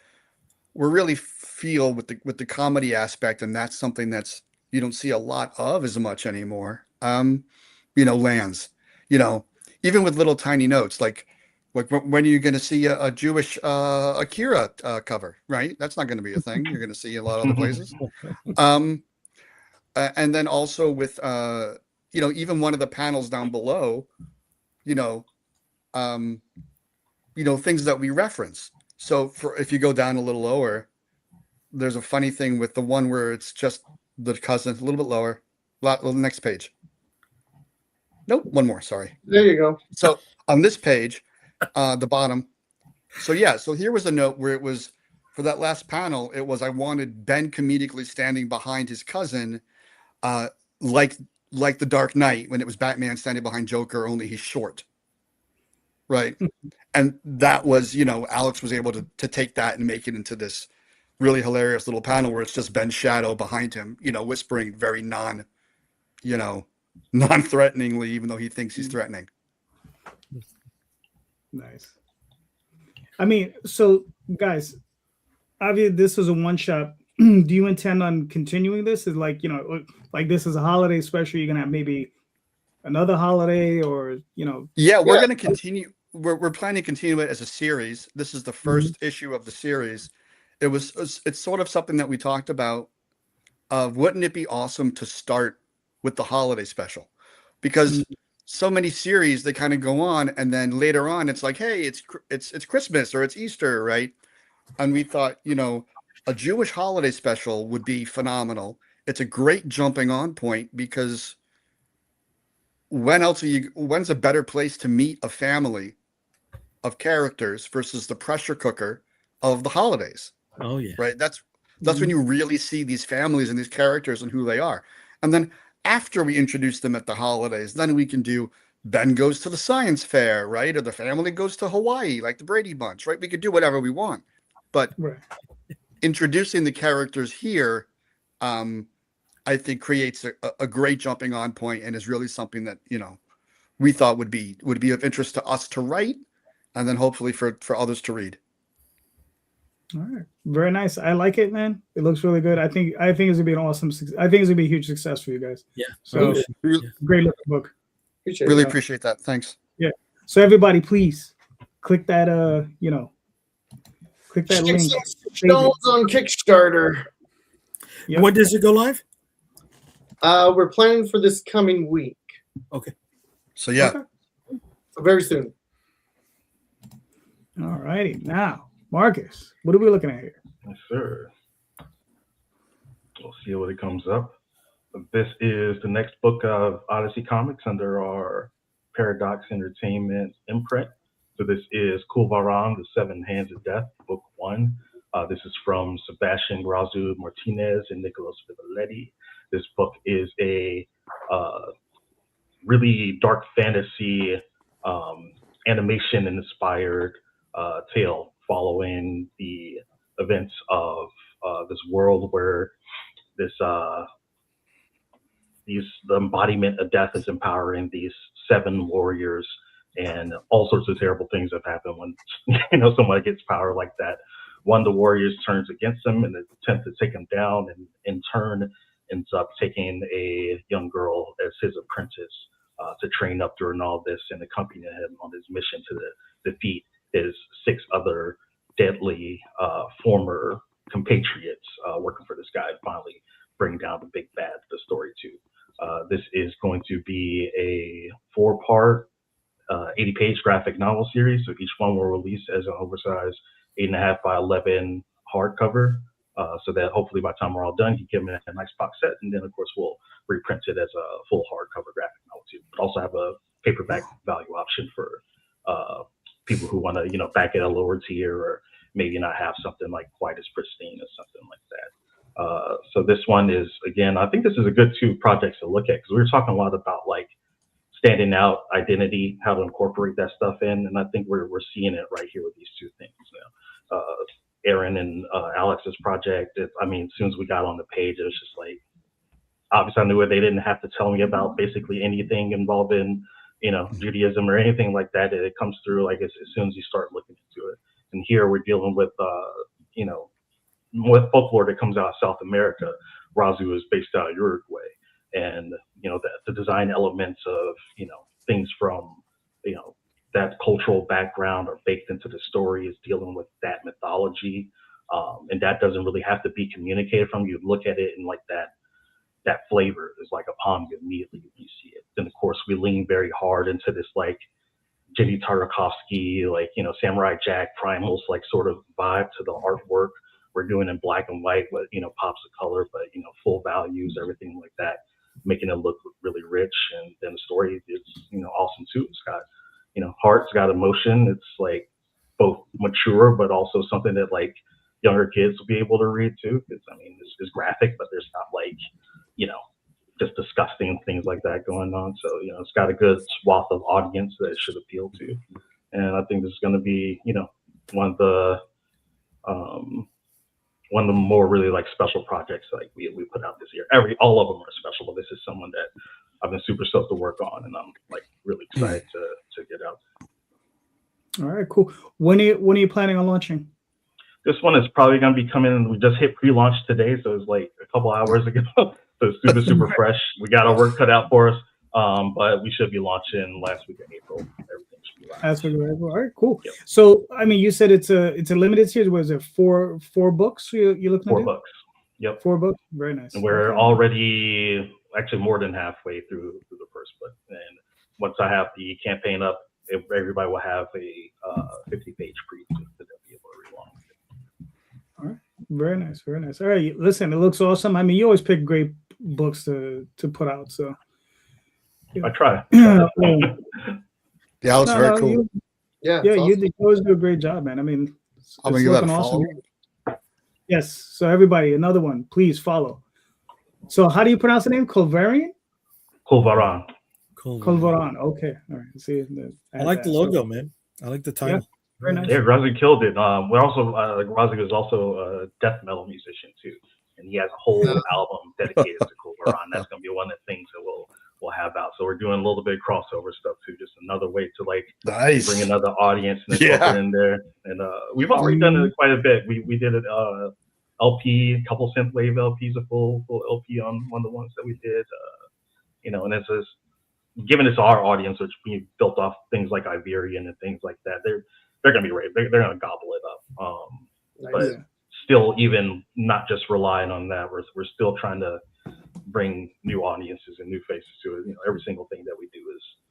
we're really feel with the comedy aspect, and that's something that's you don't see a lot of as much anymore. Lands. Even with little tiny notes like when are you going to see a Jewish Akira cover, right? That's not going to be a thing. You're going to see a lot of other places. And then also with, even one of the panels down below, things that we reference. So if you go down a little lower, there's a funny thing with the one where it's just the cousin, a little bit lower, next page. Nope, one more, sorry. There you go. So on this page, the bottom. So here was a note where it was, for that last panel, it was, I wanted Ben comedically standing behind his cousin, like the Dark Knight when it was Batman standing behind Joker, only he's short. Right. And that was, Alex was able to take that and make it into this really hilarious little panel where it's just Ben's shadow behind him, whispering very non-threateningly, even though he thinks he's threatening. Nice. I mean, so guys, obviously this was a one shot. Do you intend on continuing this? Is like this is a holiday special, you're gonna have maybe another holiday, or Yeah, we're gonna continue. We're planning to continue it as a series. This is the first issue of the series. It's sort of something that we talked about. Wouldn't it be awesome to start with the holiday special? Because so many series, they kind of go on, and then later on it's like, hey, it's Christmas or it's Easter, right? And we thought, a Jewish holiday special would be phenomenal. It's a great jumping on point, because when's a better place to meet a family of characters versus the pressure cooker of the holidays? Oh yeah. Right. That's when you really see these families and these characters and who they are. And then after we introduce them at the holidays, then we can do Ben goes to the science fair, right? Or the family goes to Hawaii, like the Brady Bunch, right? We could do whatever we want. But Right. introducing the characters here, I think creates a great jumping on point and is really something that, we thought would be of interest to us to write, and then hopefully for others to read. All right. Very nice. I like it, man. It looks really good. I think it's gonna be an awesome. I think it's gonna be a huge success for you guys. Yeah. So great looking book. Really appreciate that. Thanks. Yeah. So everybody, please click that. Click that link. Stones on Kickstarter. Yep. When does it go live? We're planning for this coming week. Okay. So yeah. Okay. So very soon. All righty. Now, Marcus, what are we looking at here? Yes, sir. We'll see what it comes up. This is the next book of Odyssey Comics under our Paradox Entertainment imprint. So this is Kulvaran, The Seven Hands of Death, Book 1. This is from Sebastian Grazu Martinez and Nicolas Vivoletti. This book is a really dark fantasy animation-inspired tale following the events of this world where the embodiment of death is empowering these 7 warriors, and all sorts of terrible things have happened when somebody gets power like that. One of the warriors turns against him in an attempt to take him down, and in turn ends up taking a young girl as his apprentice to train up during all this and accompany him on his mission to defeat his 6 other deadly former compatriots working for this guy and finally bring down the big bad the story to. This is going to be a 4-part, 80-page graphic novel series. So each one will release as an oversized 8.5 by 11 hardcover. So that hopefully by the time we're all done, you give them a nice box set, and then of course we'll reprint it as a full hardcover graphic novel too. But also have a paperback value option for people who want to, back it a lower tier or maybe not have something like quite as pristine as something like that. So this one is, again, I think this is a good 2 projects to look at, because we were talking a lot about like standing out identity, how to incorporate that stuff in, and I think we're seeing it right here with these 2 things. Aaron and Alex's project. As soon as we got on the page, it was just like, obviously I knew they didn't have to tell me about basically anything involving, Judaism or anything like that. It comes through like as soon as you start looking into it. And here we're dealing with, with folklore that comes out of South America. Razu is based out of Uruguay, and the design elements of things from that cultural background are baked into the story, is dealing with that mythology, and that doesn't really have to be communicated from you. Look at it and like that flavor is like upon you immediately when you see it. Then of course we lean very hard into this like Jenny Tartakovsky, like Samurai Jack, Primals like sort of vibe to the artwork. We're doing in black and white with pops of color, but full values, everything like that, making it look really rich. And then the story is awesome too. It's got heart, it's got emotion. It's like both mature, but also something that like younger kids will be able to read too. Because it's graphic, but there's not like just disgusting things like that going on. So it's got a good swath of audience that it should appeal to. And I think this is going to be one of the more really like special projects like we put out this year. All of them are special, but this is someone that I've been super stoked to work on, and I'm like really excited to get out. All right, cool. When are you planning on launching? This one is probably going to be coming. We just hit pre-launch today, so it's like a couple hours ago. So it's super fresh. We got our work cut out for us, but we should be launching last week of April. Everything should be live. Last week of April. All right, cool. Yep. So you said it's a limited series. Was it four books you're looking at? 4 books. Yep. 4 books. Very nice. And we're already actually more than halfway through the first book. And once I have the campaign up, everybody will have a 50-page preview that they'll be able to read along with it. All right. Very nice. Very nice. All right. Listen, it looks awesome. You always pick great books to put out. So I try. Yeah, it looks very cool. Yeah, Yeah, awesome. you always do a great job, man. I'm gonna give that a follow. Yes. So everybody, another one, please follow. So how do you pronounce the name? Culvarian? Kulvaran. Cool. Culvaran. Okay. All right. See, I like the logo, man. I like the title. Very nice. Yeah, Razi killed it. We're also Razi was also a death metal musician too, and he has a whole album dedicated to Kulvaran. That's gonna be one of the things that we'll have out. So we're doing a little bit of crossover stuff too, just another way to like bring another audience and then put it in there. And we've already done it quite a bit. We did it LP, a couple synthwave LPs, a full LP on one of the ones that we did. And it's just given it to our audience, which we built off things like Iberian and things like that. They're gonna be ready. They're gonna gobble it up. But still, even not just relying on that, we're still trying to bring new audiences and new faces to it. Every single thing that we do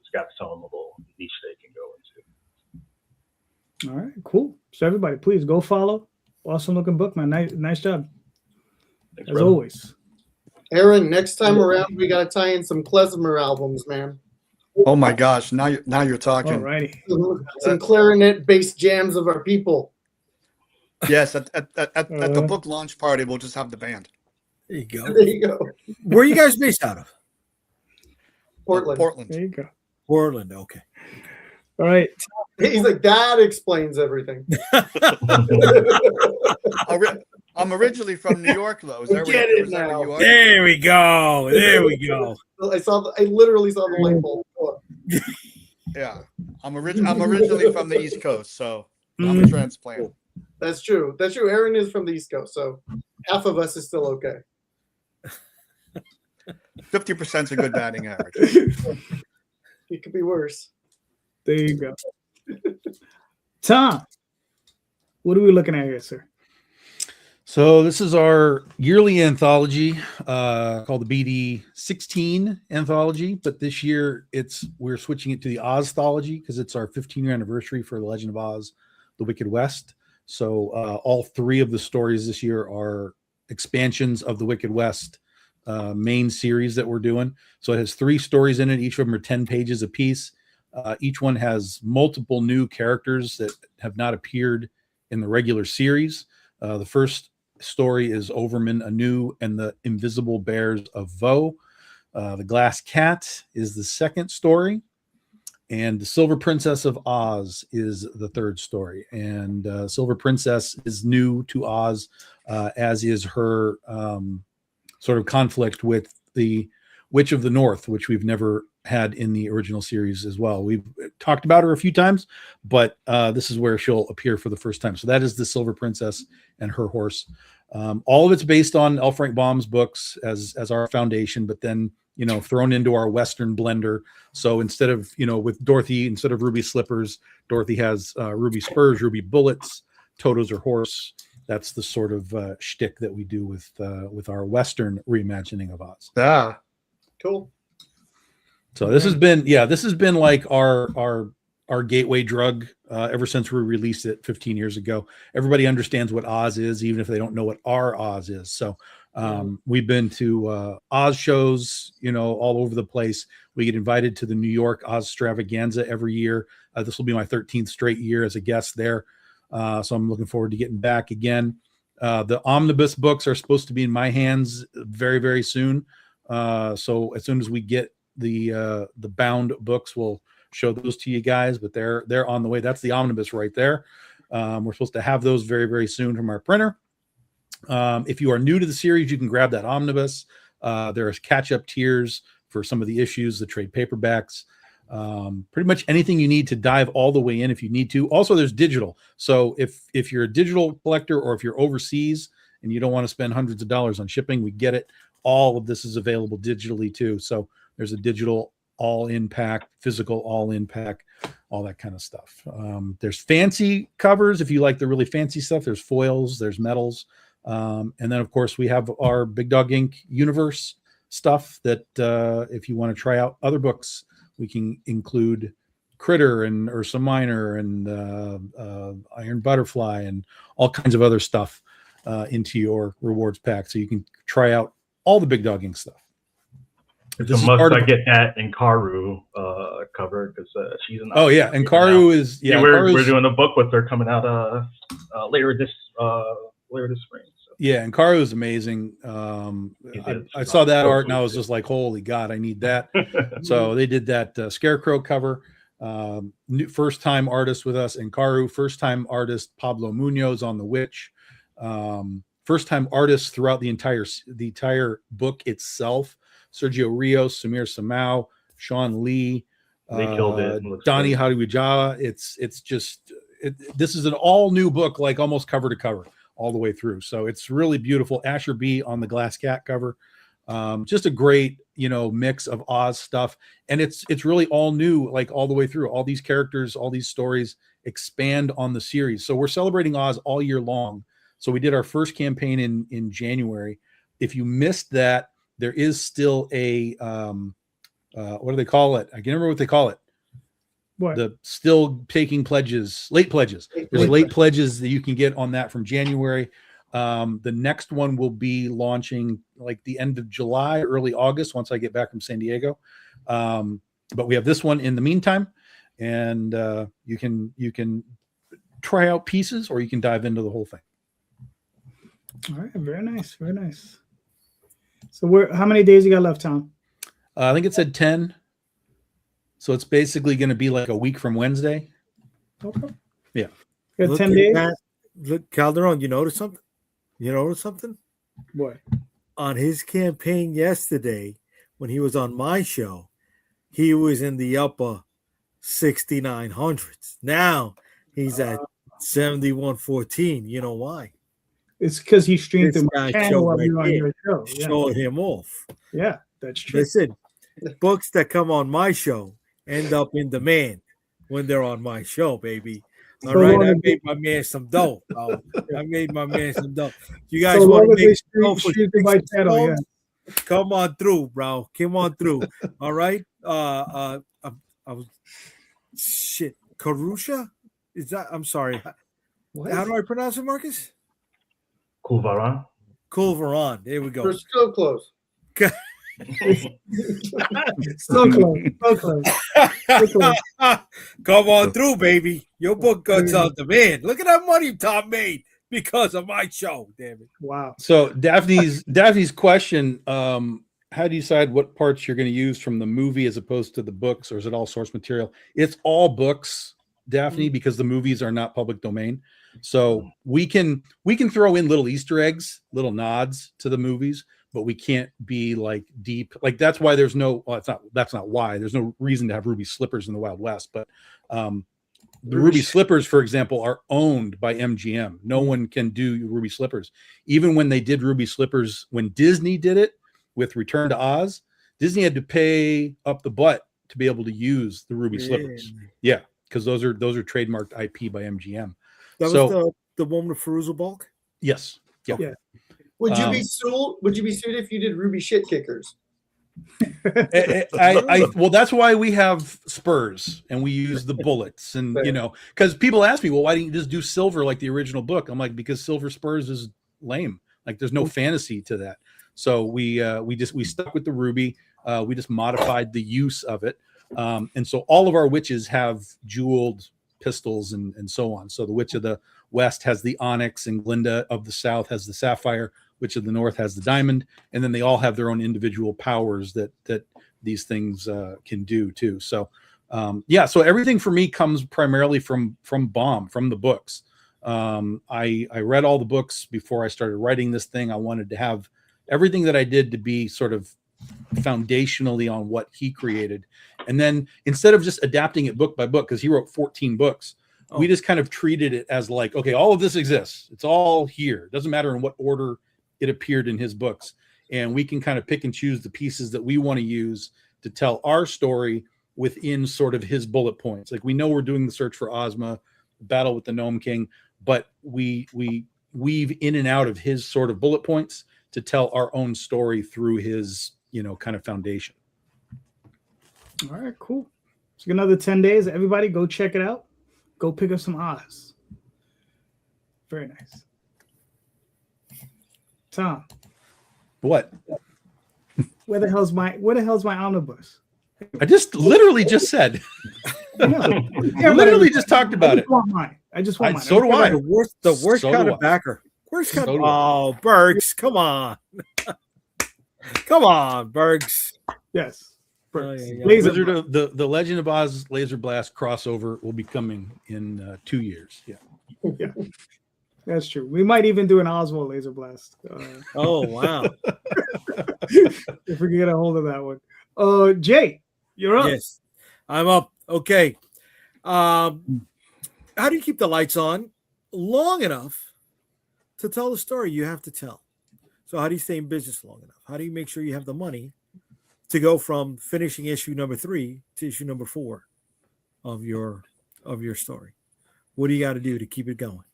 it's got its own little niche they can go into. All right, cool. So everybody, please go follow. Awesome looking book, man. Nice job. Thanks, As brother. always. Aaron, next time around, we got to tie in some klezmer albums, man. Oh my gosh! Now you're talking. All righty. Some clarinet-based jams of our people. Yes, at the book launch party, we'll just have the band. There you go. There you go. Where are you guys based out of? Portland. There you go. Portland. Okay. All right. He's like, that explains everything. I'm originally from New York, though. Is that Get where, it is that where now. you are? There we go. There we go. I literally saw the light bulb. Yeah, I'm originally from the East Coast, so I'm a transplant. That's true. Aaron is from the East Coast, so half of us is still okay. 50% is a good batting average. It could be worse. There you go. Tom, what are we looking at here, sir? So this is our yearly anthology called the BD 16 anthology, but this year we're switching it to the Ozthology because it's our 15-year anniversary for The Legend of Oz, The Wicked West. So all three of the stories this year are expansions of the Wicked West main series that we're doing. So it has 3 stories in it. Each of them are 10 pages apiece. Each one has multiple new characters that have not appeared in the regular series. The first story is Overman Anu and the Invisible Bears of Vo. The Glass Cat is the second story. And the Silver Princess of Oz is the third story. And Silver Princess is new to Oz, as is her sort of conflict with the Witch of the North, which we've never had in the original series as well. We've talked about her a few times, but this is where she'll appear for the first time. So that is the Silver Princess and her horse. All of it's based on L. Frank Baum's books as our foundation, but then thrown into our Western blender. So instead of with Dorothy, instead of ruby slippers, Dorothy has ruby spurs, ruby bullets. Toto's her horse. That's the sort of shtick that we do with our Western reimagining of Oz. Yeah, Cool. So this has been like our gateway drug ever since we released it 15 years ago. Everybody understands what Oz is, even if they don't know what our Oz is. So we've been to Oz shows, all over the place. We get invited to the New York Oz Extravaganza every year. This will be my 13th straight year as a guest there. So I'm looking forward to getting back again. The omnibus books are supposed to be in my hands very, very soon. So as soon as we get the bound books, we'll show those to you guys, but they're on the way. That's the omnibus right there. We're supposed to have those very, very soon from our printer. If you are new to the series, you can grab that omnibus. There's catch-up tiers for some of the issues, the trade paperbacks, pretty much anything you need to dive all the way in if you need to. Also, there's digital. So if you're a digital collector or if you're overseas and you don't want to spend hundreds of dollars on shipping, we get it. All of this is available digitally too. So there's a digital all-in pack, physical all-in pack, all that kind of stuff. There's fancy covers if you like the really fancy stuff. There's foils, there's metals. And then, of course, we have our Big Dog Ink universe stuff that if you want to try out other books, we can include Critter and Ursa Minor and Iron Butterfly and all kinds of other stuff into your rewards pack. So you can try out all the Big Dog Ink stuff. It's a must. I get that and Karu covered because she's an. Oh yeah, and Karu is we're doing a book with her coming out later this spring. So. Yeah, and Karu is amazing. I saw that art and I was just like, holy God, I need that. So they did that Scarecrow cover. First time artist with us, and Karu, first time artist Pablo Munoz on The Witch. First time artist throughout the entire book itself. Sergio Rios, Samir Samau, Sean Lee, They killed it. Donnie Hadiwijawa. This is an all new book, like almost cover to cover all the way through. So it's really beautiful. Asher B on the Glass Cat cover. Just a great, mix of Oz stuff. And it's really all new, like all the way through. All these characters, all these stories expand on the series. So we're celebrating Oz all year long. So we did our first campaign in January. If you missed that, there is still a, what do they call it? I can't remember what they call it. What? The still taking pledges, late pledges. There's late pledges that you can get on that from January. The next one will be launching like the end of July, early August, once I get back from San Diego. But we have this one in the meantime, and you can try out pieces, or you can dive into the whole thing. All right, very nice, very nice. So how many days you got left, Tom? I think it said 10. So it's basically going to be like a week from Wednesday. Okay. Yeah. You got Look 10 at days? that. Look, Calderon, you notice something? You notice something? What? On his campaign yesterday, when he was on my show, he was in the upper 6,900s. Now he's at 7,114. You know why? It's because he streamed This through my guy channel showed while right you were on here. your show. Yeah. Showed him off. Yeah, that's true. Listen, books that come on my show end up in demand when they're on my show, baby. All right, I made my man some dough. I made my man some dough. You guys want to make dough for stream through my channel? Yeah. Come on through, bro. Come on through. All right. I was shit. Karusha? Is that? I'm sorry. What? How do I pronounce it, Marcus? Kulvaran. Kulvaran. There we go. We're so close. So close. So close. So close. Come on through, baby. Your book goes on demand. Look at that money Tom made because of my show. Damn it. Wow. So Daphne's question, how do you decide what parts you're going to use from the movie as opposed to the books, or is it all source material? It's all books, Daphne, because the movies are not public domain. So we can throw in little Easter eggs, little nods to the movies, but we can't be like deep. Like that's why there's no. Well, that's not why there's no reason to have ruby slippers in the Wild West. But the ruby slippers, for example, are owned by MGM. No one can do ruby slippers. Even when they did ruby slippers, when Disney did it with Return to Oz, Disney had to pay up the butt to be able to use the ruby slippers. Yeah, because those are trademarked IP by MGM. That was the one with Feruza Balk? Yes. Yeah. Yeah. Would you be sued? Would you be sued if you did ruby shit kickers? Well, that's why we have spurs and we use the bullets, and because people ask me, well, why didn't you just do silver like the original book? I'm like, because silver spurs is lame. Like, there's no fantasy to that. So we stuck with the ruby. We just modified the use of it, and so all of our witches have jeweled pistols and so on. So the Witch of the West has the onyx, and Glinda of the South has the sapphire. Witch of the North has the diamond, and then they all have their own individual powers that these things can do too. So so everything for me comes primarily from Baum, from the books. I read all the books before I started writing this thing. I wanted to have everything that I did to be sort of foundationally on what he created. And then instead of just adapting it book by book, because he wrote 14 books, we just kind of treated it as like, okay, all of this exists. It's all here. It doesn't matter in what order it appeared in his books. And we can kind of pick and choose the pieces that we want to use to tell our story within sort of his bullet points. Like, we know we're doing the search for Ozma, battle with the Gnome King, but we weave in and out of his sort of bullet points to tell our own story through his, kind of foundation. All right, cool. So another 10 days. Everybody go check it out. Go pick up some Oz. Very nice. Tom, What? where the hell's my omnibus? I just literally just said. Yeah, Literally just talked about it. I just want mine. So do I. The worst So kind do of backer. Where's So do I. Oh, Bergs, come on. Come on, Bergs. Yes. Oh, yeah. Laser Wizard of the Legend of Oz Laser Blast crossover will be coming in 2 years. Yeah. Yeah, that's true. We might even do an Oswald laser blast Oh, wow. if we can get a hold of that one. Jay, you're up. Yes, I'm up. Okay. How do you keep the lights on long enough to tell the story you have to tell? So how do you stay in business long enough? How do you make sure you have the money to go from finishing issue number 3 to issue number 4 of your story? What do you got to do to keep it going?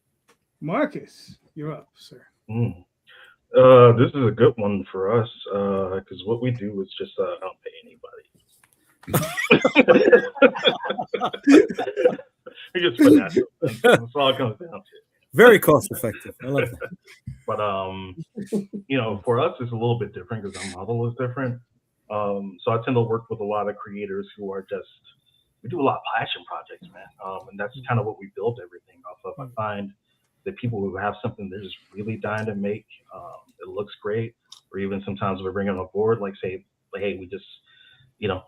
Marcus, you're up, sir. This is a good one for us because what we do is just don't pay anybody. We just financial. That's all it comes down to. Very cost effective. I love that. But for us, it's a little bit different because our model is different. So I tend to work with a lot of creators who are we do a lot of passion projects, man. And that's kind of what we build everything off of. I find that people who have something they're just really dying to make, it looks great, or even sometimes we bring them on board, hey, we just,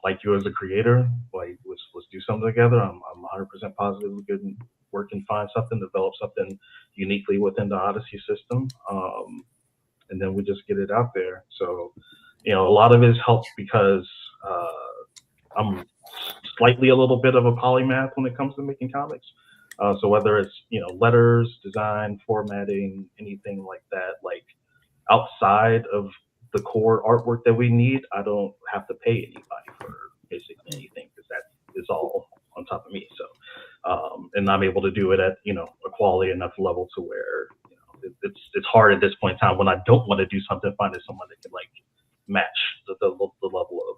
like you as a creator, let's do something together. I'm 100% positive we can work and find something, develop something uniquely within the Odyssey system, and then we just get it out there. So, a lot of it is helped because I'm slightly a little bit of a polymath when it comes to making comics. So whether it's letters, design, formatting, anything like that, outside of the core artwork that we need, I don't have to pay anybody for basically anything because that is all on top of me. So and I'm able to do it at a quality enough level to where it's hard at this point in time when I don't want to do something, finding someone that can match the level of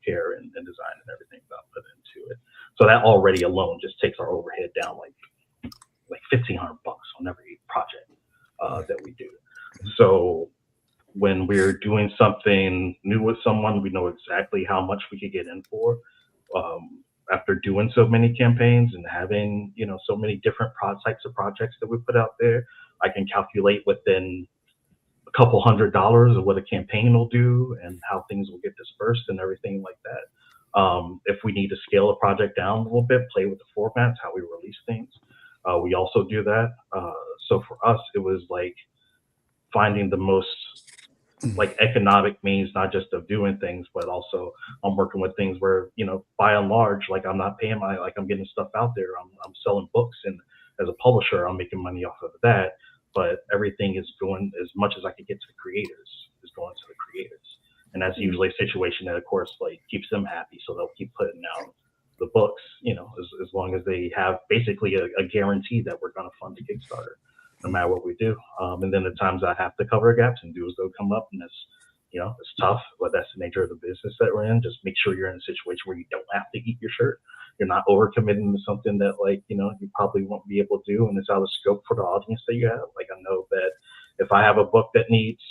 care and design and everything that I put into it. So that already alone just takes our overhead down like $1,500 on every project that we do. So when we're doing something new with someone, we know exactly how much we could get in for. After doing so many campaigns and having so many different types of projects that we put out there, I can calculate within a couple $100 of what a campaign will do and how things will get dispersed and everything like that. If we need to scale a project down a little bit, play with the formats, how we release things, we also do that. So for us, it was finding the most economic means, not just of doing things, but also I'm working with things where, by and large, I'm not paying I'm getting stuff out there. I'm selling books, and as a publisher, I'm making money off of that. But everything is going, as much as I can get to the creators, is going to the creators. And that's usually a situation that, of course, keeps them happy. So they'll keep putting out the books, as long as they have basically a guarantee that we're going to fund the Kickstarter, no matter what we do. And then the times I have to cover gaps and dues they'll come up, and it's tough, but that's the nature of the business that we're in. Just make sure you're in a situation where you don't have to eat your shirt. You're not overcommitting to something that you probably won't be able to do, and it's out of scope for the audience that you have. I know that if I have a book that needs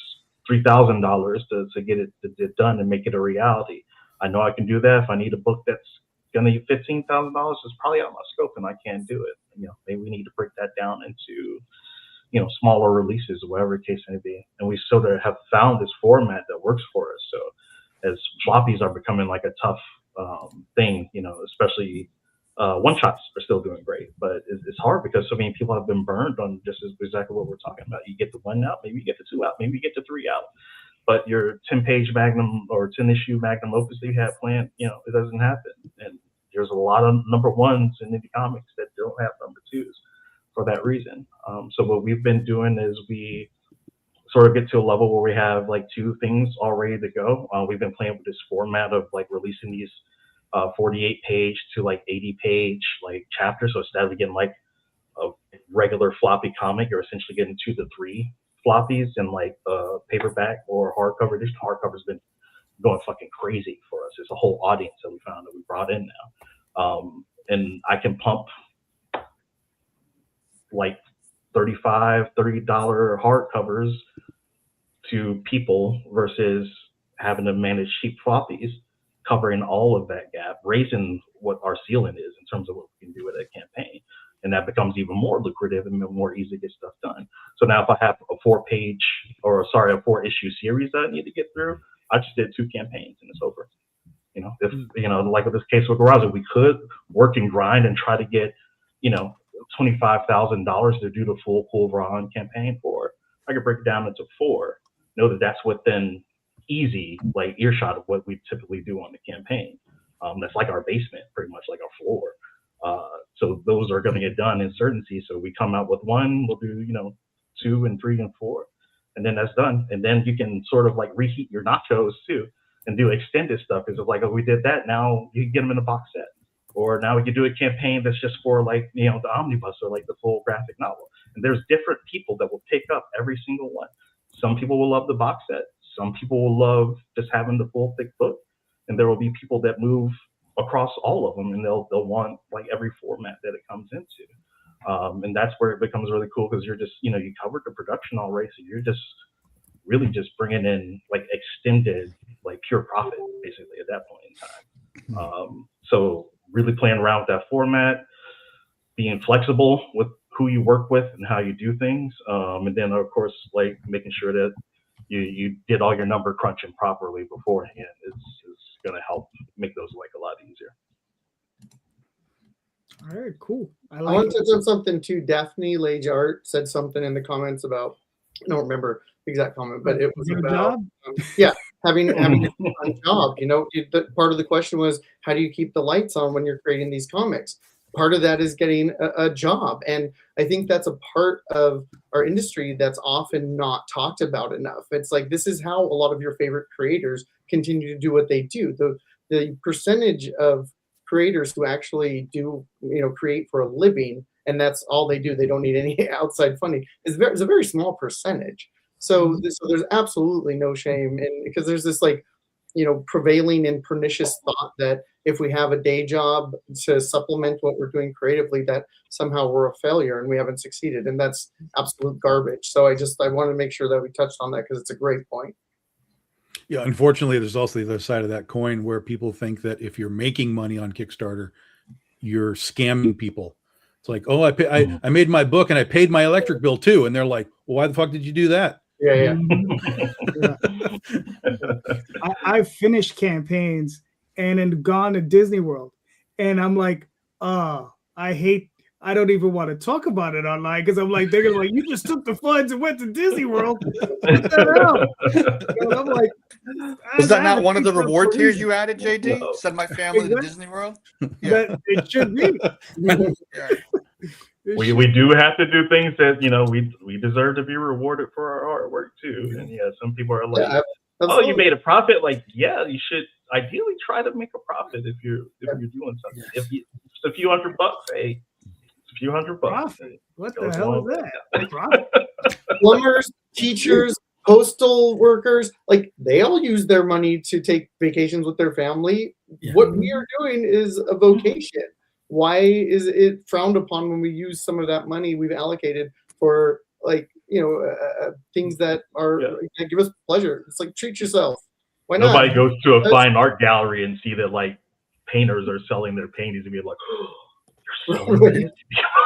$3,000 to get it done and make it a reality, I know I can do that. If I need a book that's going to need $15,000, it's probably out of my scope and I can't do it. Maybe we need to break that down into smaller releases, whatever the case may be. And we sort of have found this format that works for us. So as floppies are becoming a tough thing, especially one-shots are still doing great, but it's hard because so many people have been burned on just exactly what we're talking about. You get the 1 out, maybe you get the 2 out, maybe you get the 3 out, but your 10-page magnum or 10-issue magnum opus that you have planned, it doesn't happen. And there's a lot of number 1s in Indie Comics that don't have number 2s for that reason. So what we've been doing is we sort of get to a level where we have 2 things all ready to go. We've been playing with this format of releasing these 48-page to 80-page chapters. So instead of getting a regular floppy comic, you're essentially getting 2 to 3 floppies in paperback or hardcover. This hardcover's been going fucking crazy for us. It's a whole audience that we found that we brought in now. And I can pump $30 hardcovers to people versus having to manage cheap floppies, covering all of that gap, raising what our ceiling is in terms of what we can do with a campaign. And that becomes even more lucrative and more easy to get stuff done. So now if I have a 4-issue series that I need to get through, I just did 2 campaigns and it's over. You know, if like with this case with Garazo, we could work and grind and try to get, $25,000 to do the full Rahan campaign for. I could break it down into 4. Know that that's within easy earshot of what we typically do on the campaign. That's like our basement, pretty much like our floor. So those are going to get done in certainty. So we come out with 1, we'll do 2 and 3 and 4, and then that's done. And then you can sort of reheat your nachos too, and do extended stuff. It's like, oh, we did that. Now you can get them in a box set, or now we can do a campaign that's just for the omnibus or the full graphic novel. And there's different people that will pick up every single one. Some people will love the box set. Some people will love just having the full thick book, and there will be people that move across all of them, and they'll want every format that it comes into. And that's where it becomes really cool, because you're just, you covered the production already, so you're just really just bringing in extended, pure profit basically at that point in time. So really playing around with that format, being flexible with who you work with and how you do things, and then of course making sure that you did all your number crunching properly beforehand is going to help make those a lot easier. All right, cool. I want to touch on something too. Daphne Lage Art said something in the comments about, I don't remember the exact comment, but it was about having a job. Part of the question was, how do you keep the lights on when you're creating these comics? Part of that is getting a job, and I think that's a part of our industry that's often not talked about enough. It's this is how a lot of your favorite creators continue to do what they do. The percentage of creators who actually do create for a living, and that's all they do, they don't need any outside funding, is a very small percentage. So there's absolutely no shame, and because there's this prevailing and pernicious thought that if we have a day job to supplement what we're doing creatively, that somehow we're a failure and we haven't succeeded, and that's absolute garbage. So I want to make sure that we touched on that, because it's a great point. Yeah, unfortunately, there's also the other side of that coin where people think that if you're making money on Kickstarter, you're scamming people. It's like, oh, I made my book and I paid my electric bill too, and they're like, well, why the fuck did you do that? Yeah. I've finished campaigns and then gone to Disney World, and I'm like, I don't even want to talk about it online, because I'm like, they're gonna you just took the funds and went to Disney World. What the hell? And I'm like, was that not one of the reward tiers you added, JD? No. Send my family to Disney World? That it should be. We do have to do things that we deserve to be rewarded for our hard work too. And some people are like, oh, you made a profit. You should ideally try to make a profit if you're doing something. If it's a few $100, hey, it's a few $100. Profit. What the hell is that? Profit. Plumbers, teachers, postal workers, they all use their money to take vacations with their family. Yeah. What we are doing is a vocation. Why is it frowned upon when we use some of that money we've allocated for things that are that give us pleasure? It's treat yourself. Why not? Nobody goes to a fine art gallery and see that painters are selling their paintings and be like, oh, you're selling it.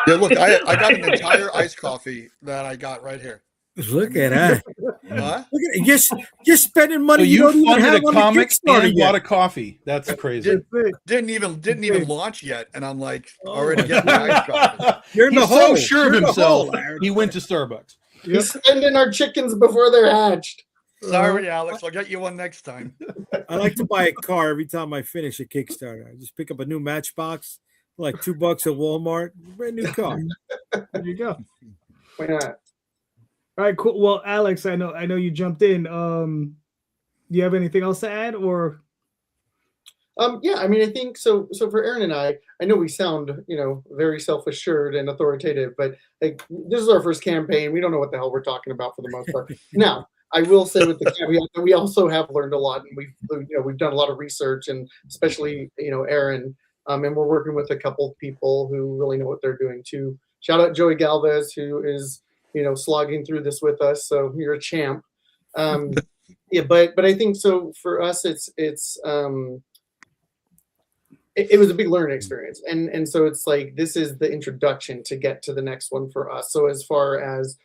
Yeah, look, I got an entire iced coffee that I got right here. Look at that. Huh? Look at it. Just spending money. So you don't even funded have a on the comic Kickstarter and yet. bought a coffee. That's crazy. Didn't even launch yet, and I'm already getting my iced coffee. You're in the He's hole. so sure of You're in the himself. hole, He went to Starbucks. He's spending our chickens before they're hatched. Sorry, Alex. I'll get you one next time. I like to buy a car every time I finish a Kickstarter. I just pick up a new Matchbox, $2 at Walmart, brand new car. There you go. Why not? All right, cool. Well, Alex, I know you jumped in. Do you have anything else to add, or? Yeah, I mean, I think so. So for Aaron and I know we sound, very self-assured and authoritative, but this is our first campaign. We don't know what the hell we're talking about for the most part. Now, I will say with the caveat that we also have learned a lot, and we've done a lot of research, and especially Aaron, and we're working with a couple of people who really know what they're doing too. Shout out Joey Galvez, who is slogging through this with us. So you're a champ. Yeah, but I think so for us, it was a big learning experience, and so it's this is the introduction to get to the next one for us. So as far as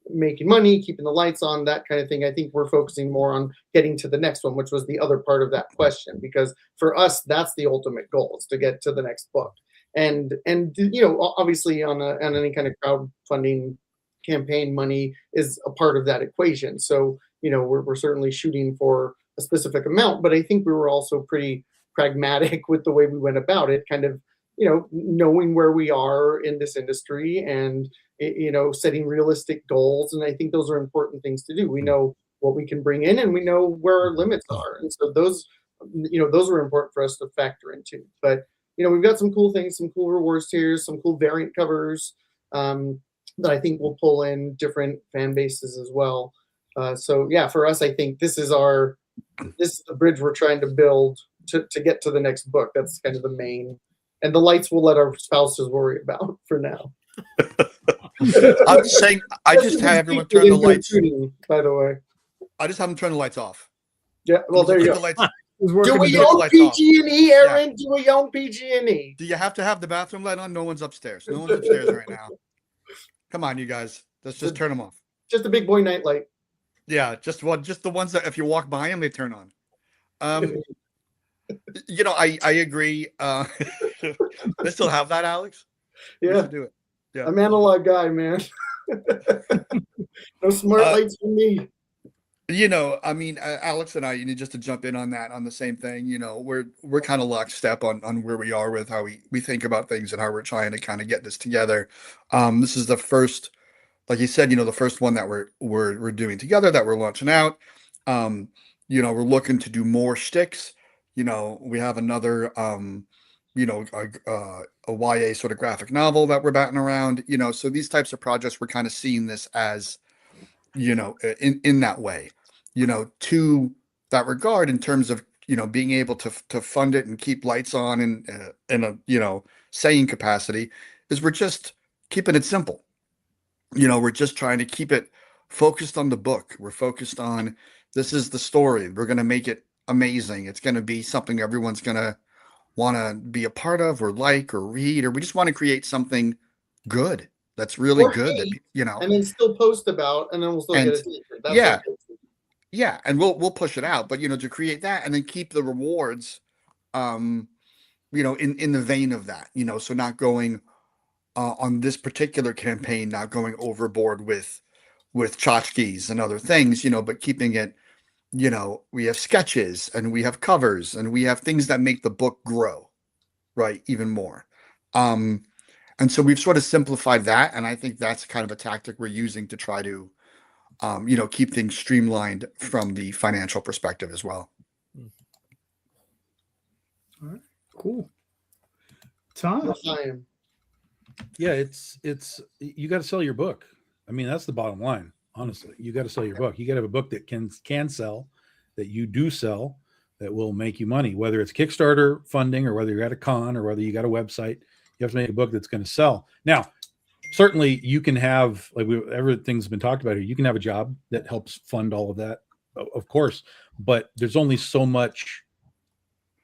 making money, keeping the lights on, that kind of thing. I think we're focusing more on getting to the next one, which was the other part of that question, because for us, that's the ultimate goal, is to get to the next book. And obviously on any kind of crowdfunding campaign, money is a part of that equation. So, we're certainly shooting for a specific amount, but I think we were also pretty pragmatic with the way we went about it, kind of, knowing where we are in this industry and, setting realistic goals. And I think those are important things to do. We know what we can bring in and we know where our limits are. And so those are important for us to factor into. But, we've got some cool things, some cool rewards tiers, some cool variant covers that I think will pull in different fan bases as well. So yeah, for us, I think this is the bridge we're trying to build to get to the next book. That's kind of the main, and the lights we'll let our spouses worry about for now. I'm just saying, I just have everyone turn the lights. By the way, I just have them turn the lights off. Yeah, well, there you go. The lights. Do we own PG&E, Aaron? Yeah. Do we own PG&E? Do you have to have the bathroom light on? No one's upstairs. No one's upstairs right now. Come on, you guys. Let's just turn them off. Just a big boy night light. Yeah, just the ones that if you walk by them, they turn on. I agree. They still have that, Alex? Yeah. Do it. Yeah. I'm an analog guy, man. No smart lights for me. Alex and I, just to jump in on that, on the same thing, we're kind of lockstep on where we are with how we think about things and how we're trying to kind of get this together. This is the first, like you said, the first one that we're doing together, that we're launching out. We're looking to do more shticks. We have another, a YA sort of graphic novel that we're batting around, so these types of projects, we're kind of seeing this as, in that way, to that regard, in terms of, being able to fund it and keep lights on in a, saying capacity, is we're just keeping it simple. We're just trying to keep it focused on the book. We're focused on, this is the story. We're going to make it amazing. It's going to be something everyone's going to want to be a part of or like or read, or we just want to create something good. That's really good. And then still post about, and then we'll still get a t-shirt. That's yeah. And we'll push it out, but, to create that and then keep the rewards, in the vein of that, so not going, on this particular campaign, not going overboard with tchotchkes and other things, but keeping it, we have sketches and we have covers and we have things that make the book grow, right, even more. And so we've sort of simplified that, and I think that's kind of a tactic we're using to try to, keep things streamlined from the financial perspective as well. All right, cool. Tom. Yeah, it's you got to sell your book. I mean, that's the bottom line. Honestly, you got to sell your book. You got to have a book that can sell, that you do sell, that will make you money. Whether it's Kickstarter funding or whether you're at a con or whether you got a website, you have to make a book that's going to sell. Now, certainly you can have, like everything's been talked about here, you can have a job that helps fund all of that, of course. But there's only so much.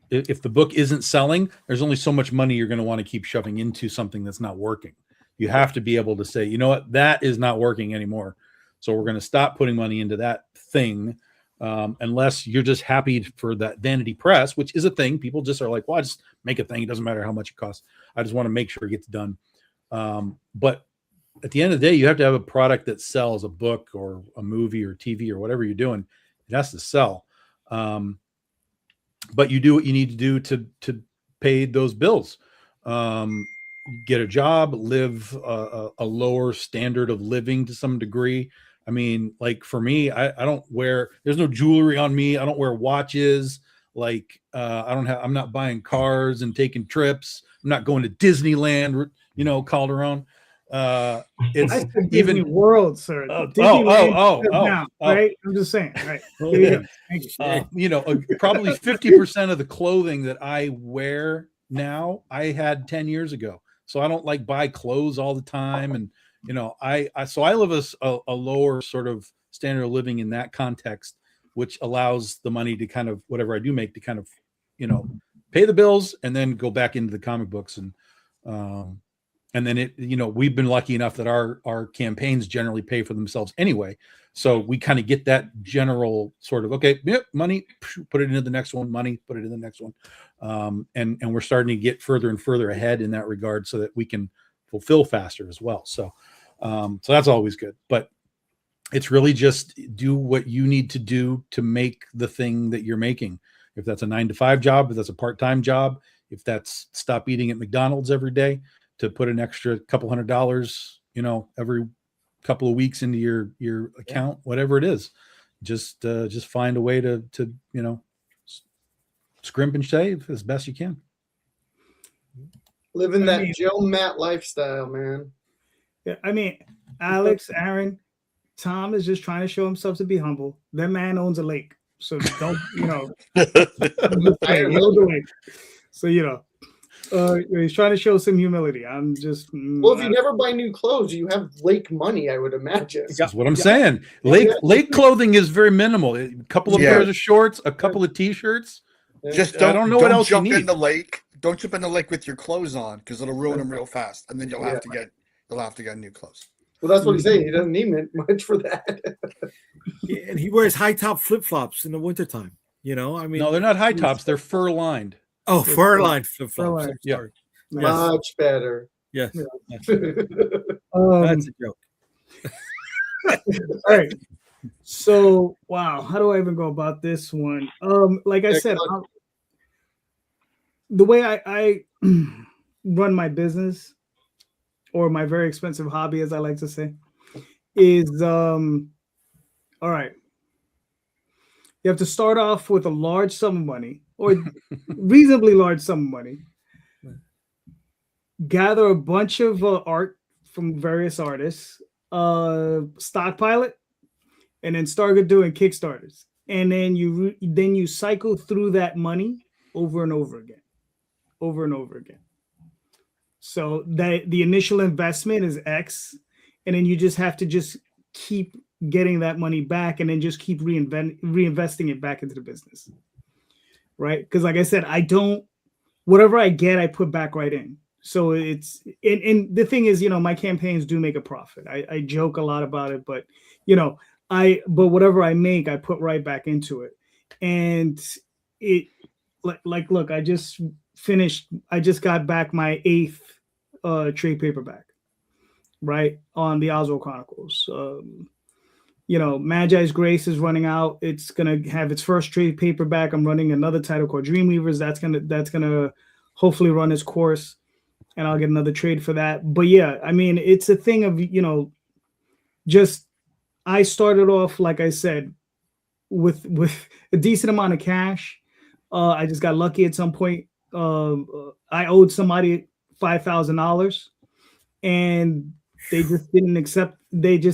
If the book isn't selling, there's only so much money you're going to want to keep shoving into something that's not working. You have to be able to say, you know what, that is not working anymore. So we're going to stop putting money into that thing, unless you're just happy for that vanity press, which is a thing. People just are like, well, I just make a thing. It doesn't matter how much it costs. I just want to make sure it gets done. But at the end of the day, you have to have a product that sells, a book or a movie or TV or whatever you're doing. It has to sell. But you do what you need to do to pay those bills. Get a job, live a lower standard of living to some degree. I mean, like for me, I don't wear, there's no jewelry on me. I don't wear watches. Like I'm not buying cars and taking trips. I'm not going to Disneyland, Calderon. It's even Disney World, sir. Right? I'm just saying, right? Probably 50% of the clothing that I wear now, I had 10 years ago. So I don't like buy clothes all the time, and I live a lower sort of standard of living in that context, which allows the money to kind of, whatever I do make, to kind of pay the bills and then go back into the comic books. And And then we've been lucky enough that our campaigns generally pay for themselves anyway. So we kind of get that general sort of, okay, yep, money, put it into the next one, money, put it in the next one. And we're starting to get further and further ahead in that regard so that we can fulfill faster as well. So that's always good. But it's really just do what you need to do to make the thing that you're making. If that's a 9-to-5 job, if that's a part-time job, if that's stop eating at McDonald's every day, to put an extra couple $100, every couple of weeks into your account, whatever it is, just find a way to scrimp and save as best you can. Living that Joe Matt lifestyle, man. Yeah, I mean, Alex, Aaron, Tom is just trying to show himself to be humble. That man owns a lake, so don't So he's trying to show some humility. I'm just well. If you never buy new clothes, you have lake money, I would imagine. That's what I'm saying. Lake clothing is very minimal. A couple of pairs of shorts, a couple of t-shirts. Just I don't know what else jump you need. in the lake. Don't jump in the lake with your clothes on because it'll ruin them real fast, and then you'll have to get new clothes. Well, that's what he's saying. He doesn't need much for that. And he wears high top flip flops in the wintertime. No, they're not high tops. They're fur lined. Oh, fur lined flip flops. Yeah. Much better. Yes. That's a joke. All right. So, wow, how do I even go about this one? Like I said, the way I run my business, or my very expensive hobby, as I like to say, is all right. You have to start off with a large sum of money, or reasonably large sum of money. Gather a bunch of art from various artists, stockpile it, and then start doing Kickstarters. And then you cycle through that money over and over again. So that the initial investment is X, and then you just have to just keep getting that money back, and then just keep reinvesting it back into the business, right? Because like I said, whatever I get, I put back right in. So it's and the thing is, my campaigns do make a profit. I joke a lot about it, but but whatever I make, I put right back into it. And it look, I just got back my 8th trade paperback, right, on the Oswald Chronicles. Magi's Grace is running out. It's gonna have its first trade paperback. I'm running another title called Dreamweavers. That's gonna hopefully run its course, and I'll get another trade for that. But yeah, I mean, it's a thing of just I started off, like I said, with a decent amount of cash. I just got lucky at some point. I owed somebody $5,000, and they just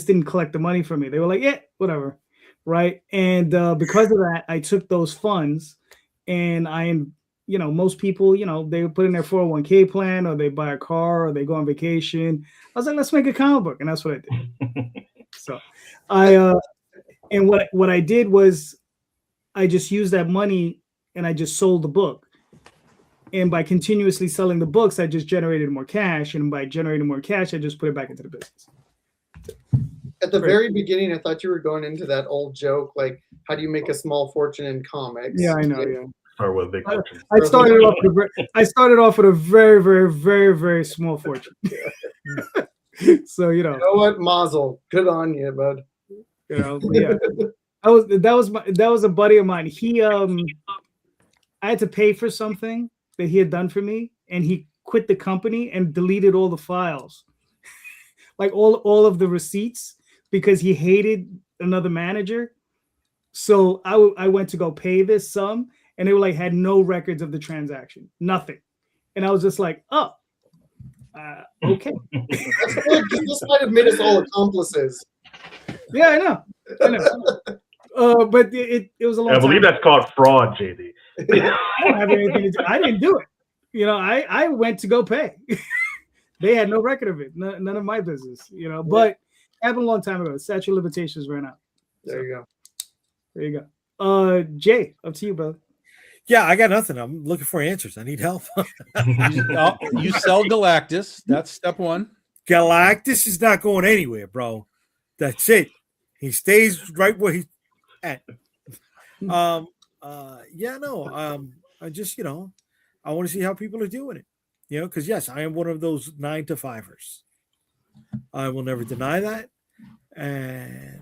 didn't collect the money from me. They were like, yeah, whatever. Right. And because of that, I took those funds, and most people, they put in their 401k plan, or they buy a car, or they go on vacation. I was like, let's make a comic book. And that's what I did. So and what I did was I just used that money, and I just sold the book. And by continuously selling the books, I just generated more cash. And by generating more cash, I just put it back into the business. At the very beginning, I thought you were going into that old joke, like, how do you make a small fortune in comics? Yeah, I know. Yeah. Start with a big fortune. I started off with a very, very, very, very small fortune. So You know what, Mazel, good on you, bud. Yeah. That was a buddy of mine. He I had to pay for something that he had done for me, and he quit the company and deleted all the files, like all of the receipts, because he hated another manager. So I went to go pay this sum, and they were like, had no records of the transaction, nothing. And I was just like, oh, okay. That's good. This might have made us all accomplices. Yeah, I know. But it was a long time. I believe that's called fraud, JD. I don't have anything to do. I didn't do it. I went to go pay. They had no record of it. None of my business. But it happened a long time ago. The statute of limitations ran out. There you go. There you go. Jay, up to you, brother. Yeah, I got nothing. I'm looking for answers. I need help. You sell Galactus. That's step one. Galactus is not going anywhere, bro. That's it. He stays right where he's at. Yeah, no. I just, I want to see how people are doing it. Because yes, I am one of those 9 to 5ers. I will never deny that. And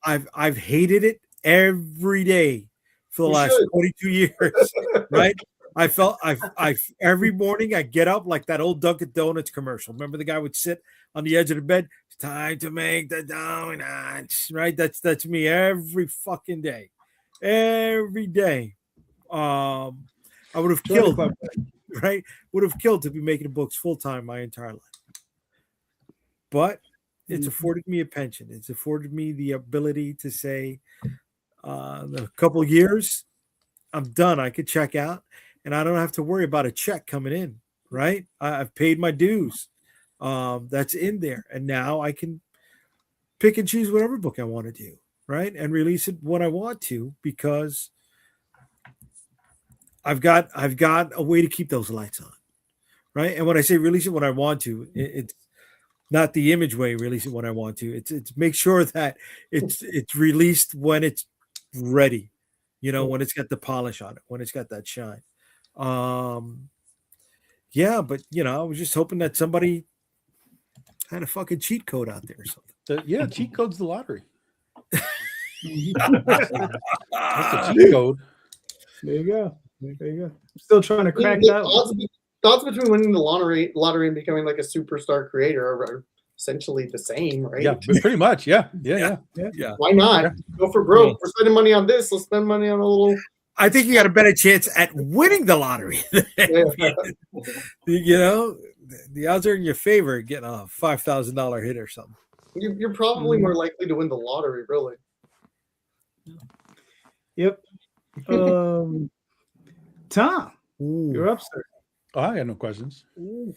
I've hated it every day for the last 22 years. Right? I felt I every morning I get up like that old Dunkin' Donuts commercial. Remember the guy would sit on the edge of the bed. It's time to make the donuts. Right? That's me every fucking day. Every day. I would have killed, right? Would have killed to be making books full time my entire life. But it's afforded me a pension. It's afforded me the ability to say, a couple years, I'm done. I could check out, and I don't have to worry about a check coming in. Right? I've paid my dues. That's in there, and now I can pick and choose whatever book I want to do. Right? And release it when I want to, because I've got a way to keep those lights on. Right? And when I say release it when I want to, it's not the image way, release it when I want to. It's make sure that it's released when it's ready, when it's got the polish on it, when it's got that shine. Yeah, but I was just hoping that somebody had a fucking cheat code out there or something. Cheat code's the lottery. That's the cheat code. There you go. I'm still trying to crack that. Thoughts between winning the lottery and becoming like a superstar creator are essentially the same, right? Yeah, pretty much. Yeah. Why not? Go for broke. We're spending money on this. Let's spend money on a little. I think you got a better chance at winning the lottery. The odds are in your favor getting a $5,000 hit or something. You're probably more likely to win the lottery, really. Yep. Tom, you're up, sir. Oh, I got no questions. You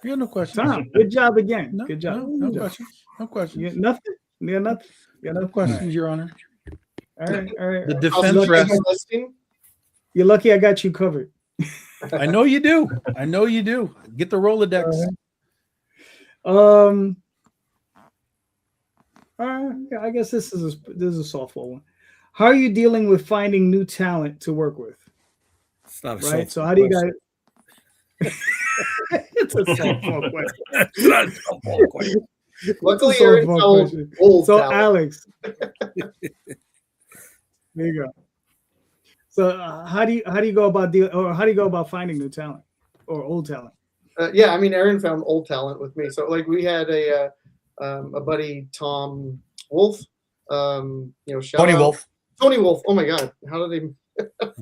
got no questions. Tom, good job again. No, good job. No questions. No questions. You got nothing? You got nothing? You got no questions, Your Honor. All right. The defense rests. You're lucky I got you covered. I know you do. Get the Rolodex. I guess this is a softball one. How are you dealing with finding new talent to work with? It's not a right. So how do you guys? It's a softball question. It's not a softball question. Luckily, Aaron old so talent. Alex, there you go. So how do you go about finding new talent or old talent? Yeah, I mean, Aaron found old talent with me. So like we had a buddy, Tom Wolf. Tony Wolf. Tony Wolf. Oh my God, how did they?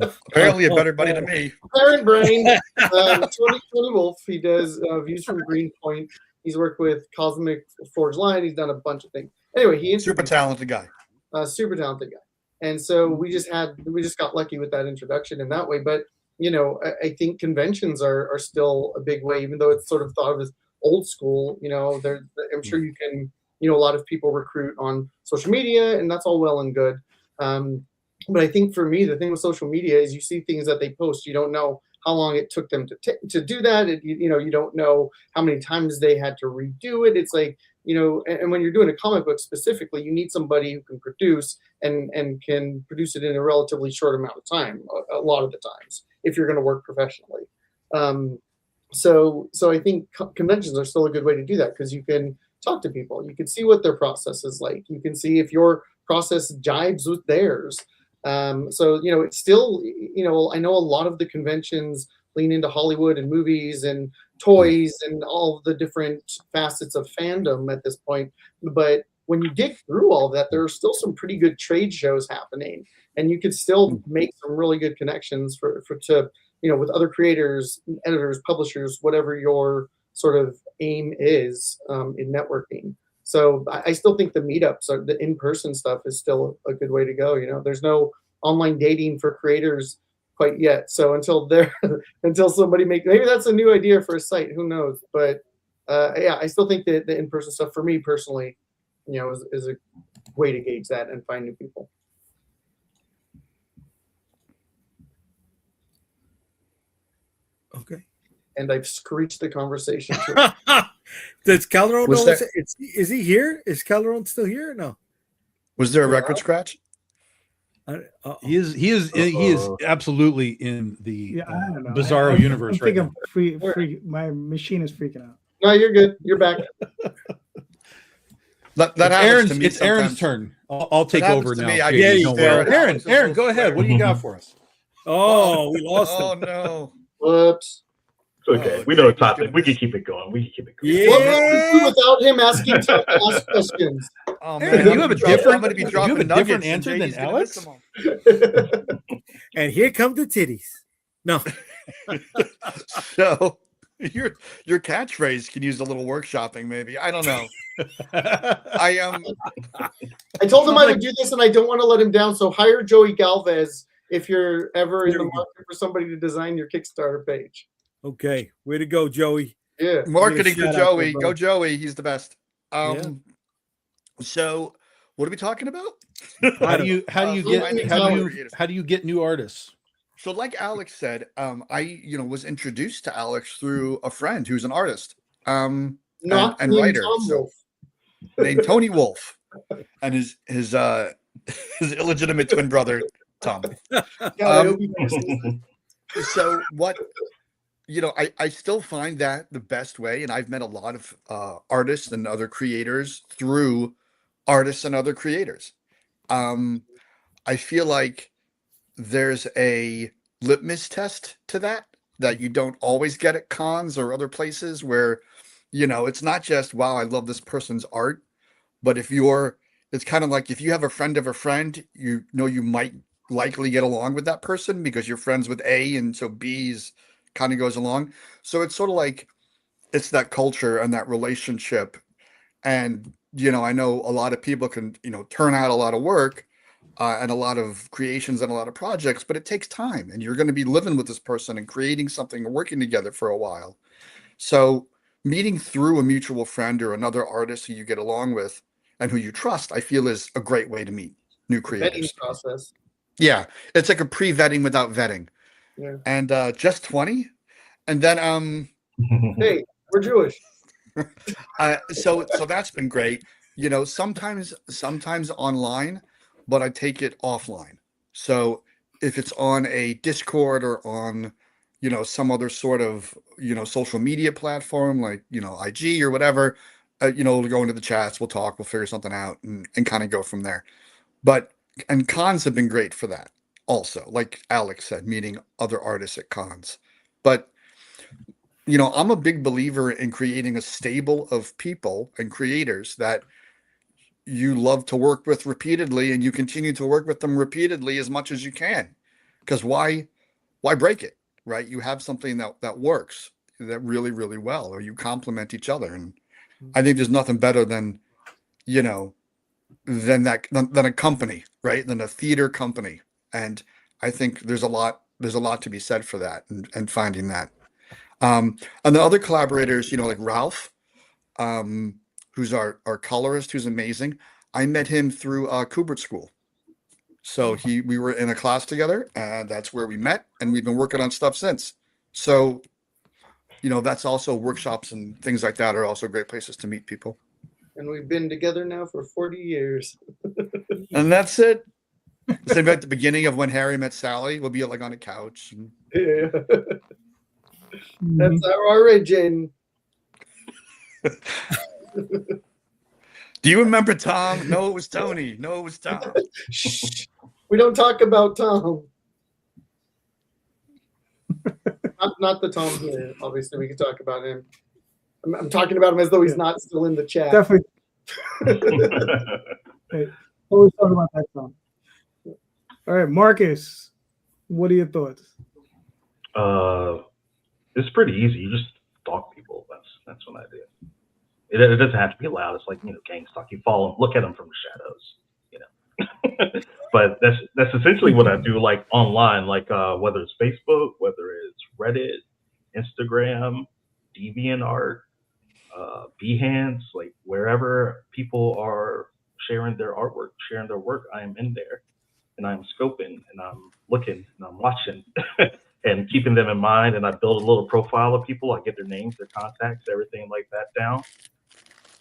Apparently, a better buddy than me. Parent brain. Tony Wolf. He does Views from Greenpoint. He's worked with Cosmic Forge Line. He's done a bunch of things. Anyway, he's super talented guy. Super talented guy. And so we just got lucky with that introduction in that way. But I think conventions are still a big way, even though it's sort of thought of as old school. I'm sure you can. A lot of people recruit on social media, and that's all well and good. But I think for me, the thing with social media is you see things that they post. You don't know how long it took them to do that. You don't know how many times they had to redo it. It's like, and when you're doing a comic book specifically, you need somebody who can produce and can produce it in a relatively short amount of time, a lot of the times, if you're going to work professionally. So I think conventions are still a good way to do that, because you can talk to people. You can see what their process is like. You can see if your process jives with theirs. So it's still, I know a lot of the conventions lean into Hollywood and movies and toys and all the different facets of fandom at this point. But when you dig through all of that, there are still some pretty good trade shows happening, and you could still make some really good connections with other creators, editors, publishers, whatever your sort of aim is in networking. So I still think the meetups, or the in-person stuff, is still a good way to go. There's no online dating for creators quite yet. So until somebody maybe that's a new idea for a site, who knows? But I still think that the in-person stuff for me personally, is a way to gauge that and find new people. and I've screeched the conversation. To Does Calderon Was know? there- Is he here? Is Calderon still here? Or no. Was there a record scratch? He is absolutely in the Yeah, I don't know. bizarro universe I right think now. I'm free. My machine is freaking out. No, you're good. You're back. That happens to me It's Aaron's sometimes. turn. I'll take happens over to now. me. I JD, get don't there. worry. Aaron, go ahead. What do you got for us? Oh, we lost Oh him. no. Whoops. It's okay. Oh, We know the Jake's topic. doing We can this. keep it going. Yeah. What would we do without him asking Tom to ask questions? Oh Aaron, man, you have a I'm different- going to be you dropping have a different nuggets, and answer than JD's gonna miss Alex? them all. And here come the titties. No. So your catchphrase can use a little workshopping, maybe. I don't know. I I told him I would do this, and I don't want to let him down. So hire Joey Galvez if you're ever in the market for somebody to design your Kickstarter page. Okay. Way to go, Joey. Yeah. marketing for shout out there, Joey. bro. Go Joey. He's the best. Yeah. So what are we talking about? How do you get new artists? So like Alex said, I was introduced to Alex through a friend who's an artist. Not and named writer. Tom So- Wolf. named Tony Wolf, and his illegitimate twin brother Tom. God, I hope he makes this. So what I still find that the best way, and I've met a lot of artists and other creators through artists and other creators. I feel like there's a litmus test to that you don't always get at cons or other places where it's not just, wow, I love this person's art, but it's kind of like if you have a friend of a friend, you might likely get along with that person because you're friends with A, and so B's kind of goes along. So it's sort of like it's that culture and that relationship. And, I know a lot of people can, turn out a lot of work and a lot of creations and a lot of projects, but it takes time, and you're going to be living with this person and creating something and working together for a while. So meeting through a mutual friend or another artist who you get along with and who you trust, I feel is a great way to meet new creators. Vetting process. Yeah, it's like a pre-vetting without vetting. Yeah. And just 20, and then Hey, we're Jewish. so that's been great. Sometimes online, but I take it offline. So if it's on a Discord or on some other sort of social media platform like IG or whatever, we'll go into the chats, we'll talk, we'll figure something out, and kind of go from there. And cons have been great for that also, like Alex said, meeting other artists at cons. But I'm a big believer in creating a stable of people and creators that you love to work with repeatedly, and you continue to work with them repeatedly as much as you can, because why break it? Right? You have something that works that really, really well, or you complement each other. And I think there's nothing better than a company, right? Than a theater company. And I think there's a lot to be said for that and finding that. And the other collaborators, like Ralph, who's our colorist, who's amazing. I met him through Kubert School. So we were in a class together, and that's where we met, and we've been working on stuff since. So, that's also workshops and things like that are also great places to meet people. And we've been together now for 40 years. And that's it. Same at the beginning of when Harry met Sally. We'll be like on a couch. And... Yeah. That's our origin. Do you remember Tom? No, it was Tony. No, it was Tom. Shh. We don't talk about Tom. Not the Tom here. Obviously, we can talk about him. I'm talking about him as though he's not still in the chat. Definitely. Hey, always talk about that song. All right, Marcus, what are your thoughts? It's pretty easy. You just stalk people. That's what I do. It doesn't have to be loud. It's like gang stalk. You follow them, look at them from the shadows. But that's essentially what I do, like online, like whether it's Facebook, whether it's Reddit, Instagram, DeviantArt, Behance, like wherever people are sharing their artwork, sharing their work, I am in there, and I'm scoping, and I'm looking, and I'm watching, and keeping them in mind. And I build a little profile of people. I get their names, their contacts, everything like that down.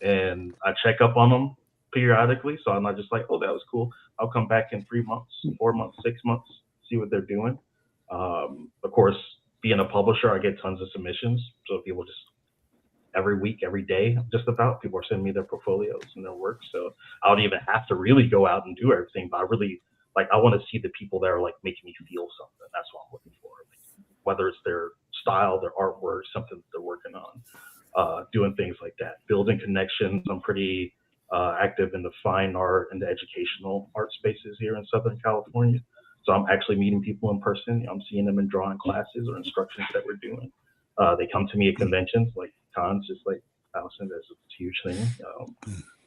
And I check up on them periodically. So I'm not just like, oh, that was cool. I'll come back in 3 months, 4 months, 6 months, see what they're doing. Of course, being a publisher, I get tons of submissions. So people just every week, every day, just about, people are sending me their portfolios and their work. So I don't even have to really go out and do everything, but I really, like, I want to see the people that are like making me feel something. That's what I'm looking for. Like, whether it's their style, their artwork, something that they're working on, doing things like that, building connections. I'm pretty active in the fine art and the educational art spaces here in Southern California. So I'm actually meeting people in person. I'm seeing them in drawing classes or instructions that we're doing. They come to me at conventions, like cons, just like Allison. That's a huge thing.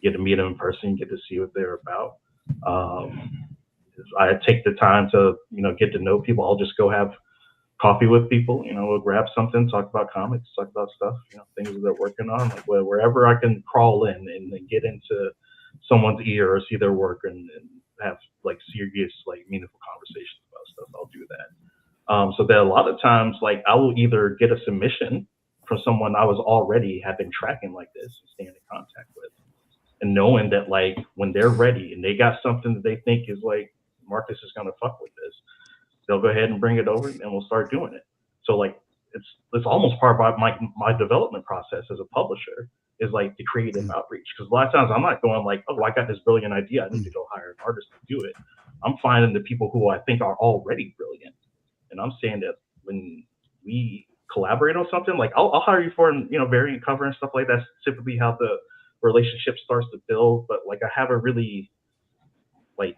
Get to meet them in person, get to see what they're about. I take the time to, get to know people. I'll just go have coffee with people. We'll grab something, talk about comics, talk about stuff, things that they're working on, like wherever I can crawl in and get into someone's ear or see their work and have like serious, like meaningful conversations about stuff. I'll do that. So that a lot of times, like, I will either get a submission from someone I was already have been tracking like this and staying in contact with, and knowing that, like, when they're ready and they got something that they think is like, Marcus is going to fuck with this, they'll go ahead and bring it over and we'll start doing it. So like, it's almost part of my development process as a publisher is like the creative outreach. Because a lot of times I'm not going like, oh, I got this brilliant idea, I need to go hire an artist to do it. I'm finding the people who I think are already brilliant. And I'm saying that when we collaborate on something, like I'll hire you for, variant cover and stuff like that. That's typically how the relationship starts to build. But like, I have a really like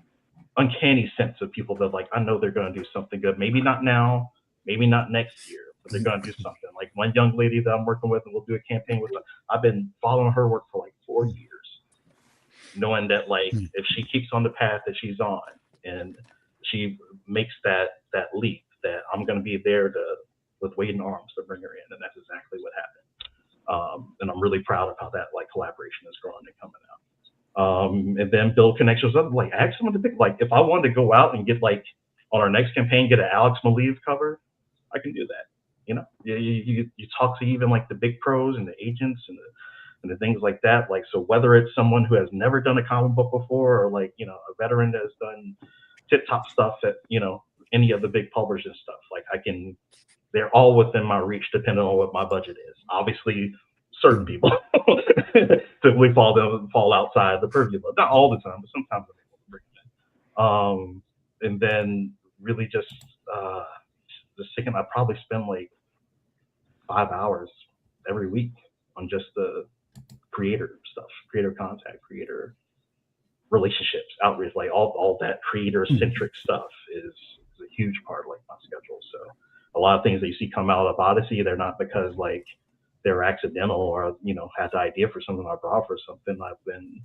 uncanny sense of people that, like, I know they're going to do something good. Maybe not now, maybe not next year, but they're going to do something. Like one young lady that I'm working with, and we'll do a campaign with her. I've been following her work for like 4 years, knowing that, like, if she keeps on the path that she's on and she makes that leap, that I'm going to be there with waiting arms to bring her in. And that's exactly what happened. And I'm really proud of how that, like, collaboration is growing and coming out. And then build connections up, like, ask someone to pick, like, if I wanted to go out and get, like, on our next campaign, get an Alex Maleev cover, I can do that. You talk to even like the big pros and the agents and the things like that. Like, so whether it's someone who has never done a comic book before, or like, a veteran that has done tip top stuff at, any of the big publishers and stuff, like, they're all within my reach depending on what my budget is. Obviously, certain people typically fall outside the purview. Not all the time, but sometimes I'm able to bring it in. And then really just thinking, I probably spend like 5 hours every week on just the creator stuff, creator contact, creator relationships, outreach, like all that creator centric stuff is a huge part of like my schedule. So a lot of things that you see come out of Odyssey, they're not because like they're accidental or had the idea for something I brought for something. I've been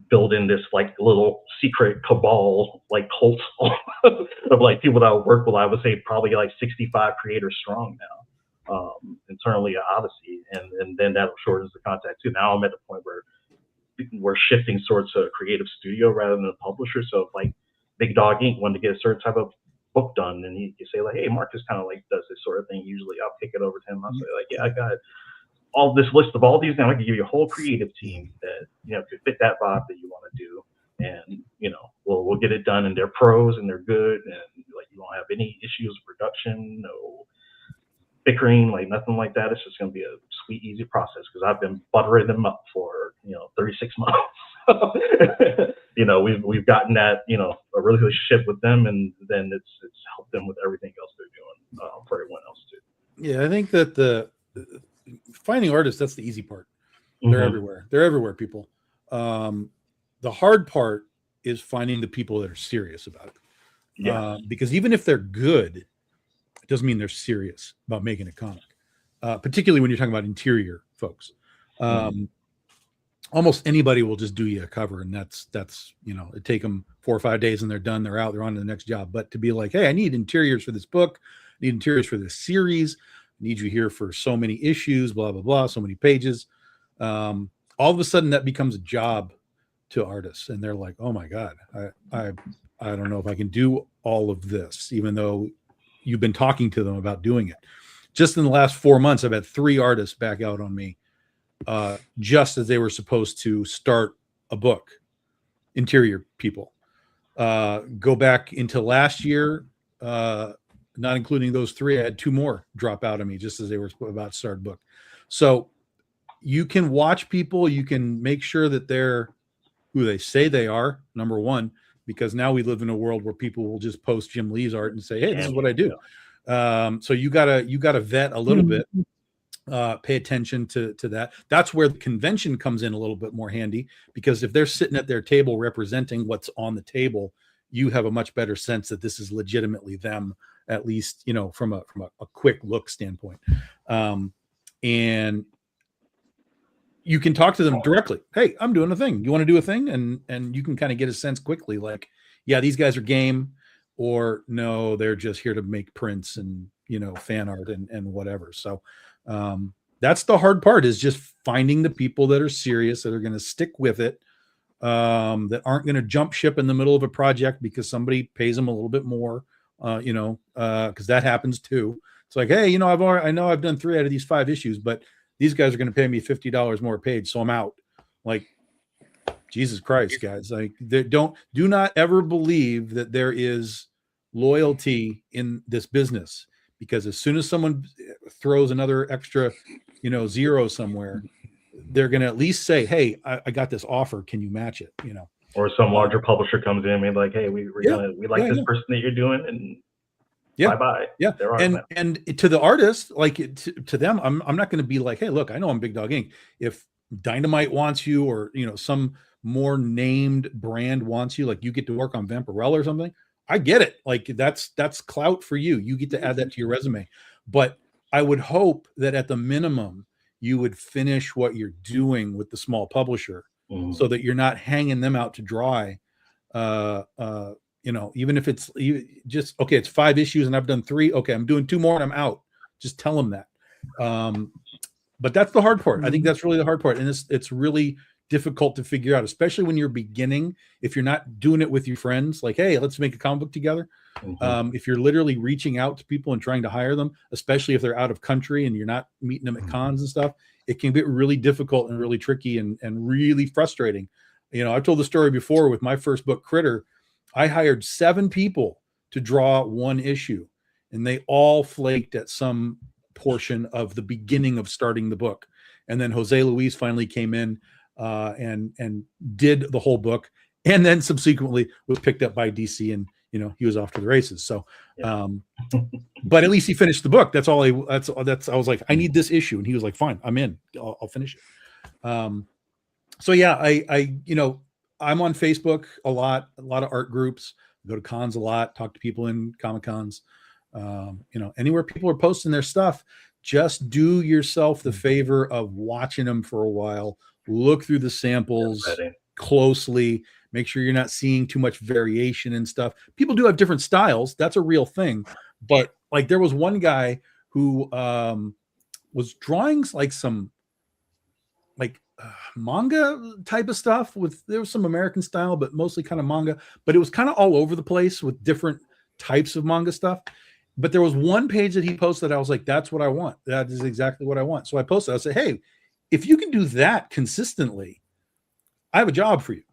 building this like little secret cabal, like cult of like people that I work with. I would say probably like 65 creators strong now, internally at Odyssey, and then that shortens the contact too. Now I'm at the point where we're shifting sorts of creative studio rather than a publisher. So if like Big Dog Inc. wanted to get a certain type of book done, and you say like, hey, Marcus kind of like does this sort of thing. Usually I'll kick it over to him. I'll say like, yeah, I got all this list of all these. Now I can give you a whole creative team that could fit that vibe that you want to do, and we'll get it done. And they're pros and they're good, and like you won't have any issues with production, no bickering, like nothing like that. It's just going to be a sweet, easy process because I've been buttering them up for 36 months. We've gotten that a relationship with them, and then it's helped them with everything else they're doing for everyone else too. Yeah, I think that the finding artists, that's the easy part. They're everywhere. They're everywhere, people. The hard part is finding the people that are serious about it. Yeah. Because even if they're good, it doesn't mean they're serious about making a comic. Particularly when you're talking about interior folks. Almost anybody will just do you a cover, and that's it take them 4 or 5 days and they're done. They're out. They're on to the next job. But to be like, hey, I need interiors for this book. I need interiors for this series. I need you here for so many issues. Blah blah blah. So many pages. All of a sudden, that becomes a job to artists, and they're like, oh my god, I don't know if I can do all of this, even though you've been talking to them about doing it. Just in the last 4 months, I've had 3 artists back out on me, just as they were supposed to start a book. Interior people. Go back into last year, not including those 3, I had 2 more drop out of me just as they were about to start a book. So you can watch people, you can make sure that they're who they say they are, number one, because now we live in a world where people will just post Jim Lee's art and say, hey, this is what I do. So you gotta vet a little bit, pay attention to that. That's where the convention comes in a little bit more handy, because if they're sitting at their table representing what's on the table, you have a much better sense that this is legitimately them, at least, you know, from a quick look standpoint. And you can talk to them directly. Hey, I'm doing a thing. You want to do a thing? And you can kind of get a sense quickly, like, yeah, these guys are game, or no, they're just here to make prints and, you know, fan art and whatever. So that's the hard part, is just finding the people that are serious, that are going to stick with it, that aren't going to jump ship in the middle of a project because somebody pays them a little bit more, you know, because that happens too. It's like, hey, you know, I know I've done 3 out of these 5 issues, but these guys are going to pay me $50 more a page, so I'm out. Like, Jesus Christ, guys! Like, do not ever believe that there is loyalty in this business, because as soon as someone throws another extra, you know, 0 somewhere, they're going to at least say, hey, I got this offer, can you match it? You know, or some larger publisher comes in and be like, hey, we like this person that you're doing, and bye-bye. Yeah. And to the artist, like, to them, I'm not going to be like, hey, look, I know I'm Big Dog Inc. If Dynamite wants you, or, you know, some more named brand wants you, like you get to work on Vampirella or something, I get it. Like, that's clout for you. You get to add that to your resume. But I would hope that at the minimum, you would finish what you're doing with the small publisher, so that you're not hanging them out to dry. You know, even if it's just, okay, it's 5 issues and I've done 3. Okay, I'm doing 2 more and I'm out. Just tell them that. But that's the hard part. I think that's really the hard part. And it's really difficult to figure out, especially when you're beginning. If you're not doing it with your friends, like, hey, let's make a comic book together. If you're literally reaching out to people and trying to hire them, especially if they're out of country and you're not meeting them at cons and stuff, it can get really difficult and really tricky and really frustrating. You know, I've told the story before with my first book, Critter. I hired 7 people to draw 1 issue, and they all flaked at some portion of the beginning of starting the book. And then Jose Luis finally came in and did the whole book, and then subsequently was picked up by DC, and, you know, he was off to the races. So, but at least he finished the book. That's all. I was like, I need this issue, and he was like, fine, I'm in. I'll finish it. So yeah, I you know, I'm on Facebook a lot of art groups, go to cons a lot, talk to people in Comic Cons, you know, anywhere people are posting their stuff. Just do yourself the favor of watching them for a while, look through the samples closely, make sure you're not seeing too much variation and stuff. People do have different styles. That's a real thing. But like, there was one guy who was drawing like some manga type of stuff, there was some American style, but mostly kind of manga, but it was kind of all over the place with different types of manga stuff. But there was one page that he posted, I was like, that's what I want. That is exactly what I want. So I posted, I said, hey, if you can do that consistently, I have a job for you.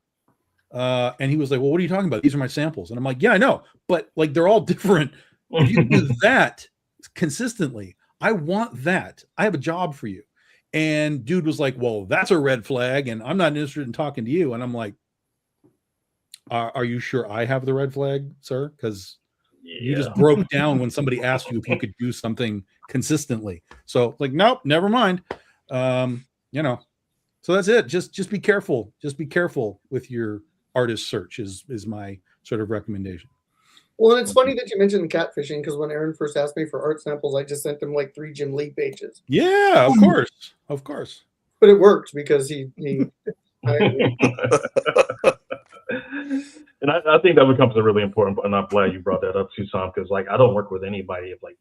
And he was like, well, what are you talking about? These are my samples. And I'm like, yeah, I know, but like, they're all different. If you can do that consistently, I want that. I have a job for you. And dude was like, well, that's a red flag, and I'm not interested in talking to you. And I'm like, are you sure I have the red flag, sir? Because you just broke down when somebody asked you if you could do something consistently. So like, nope, never mind. You know, so that's it. Just be careful. Just be careful with your artist search is my sort of recommendation. Well, and it's funny that you mentioned catfishing, because when Aaron first asked me for art samples, I just sent him like 3 Jim Lee pages. Yeah, of course. But it worked because he and I think that becomes a really important, and I'm glad you brought that up too, Sam, because like, I don't work with anybody if like,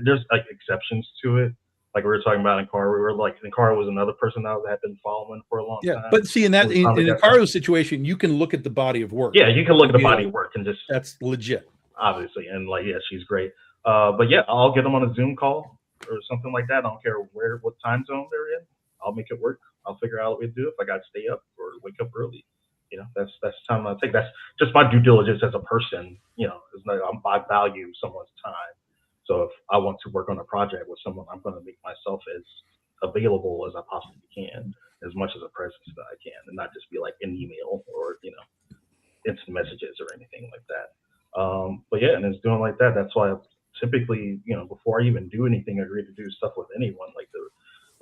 there's like exceptions to it. Like we were talking about in Car, we were like, in Car was another person that I had been following for a long time. Yeah, but see, in the Caro's situation, you can look at the body of work. Yeah, you can look at the body of work and just, that's legit. Obviously, and like, yeah, she's great. But yeah, I'll get them on a Zoom call or something like that. I don't care what time zone they're in. I'll make it work. I'll figure out a way to do it if I got to stay up or wake up early. You know, that's time I take. That's just my due diligence as a person. You know, it's not, I value someone's time. So if I want to work on a project with someone, I'm going to make myself as available as I possibly can, as much as a presence that I can, and not just be like an email or, you know, instant messages or anything like that. But yeah, and it's doing like that. That's why I typically, you know, before I even do anything, I agree to do stuff with anyone, like the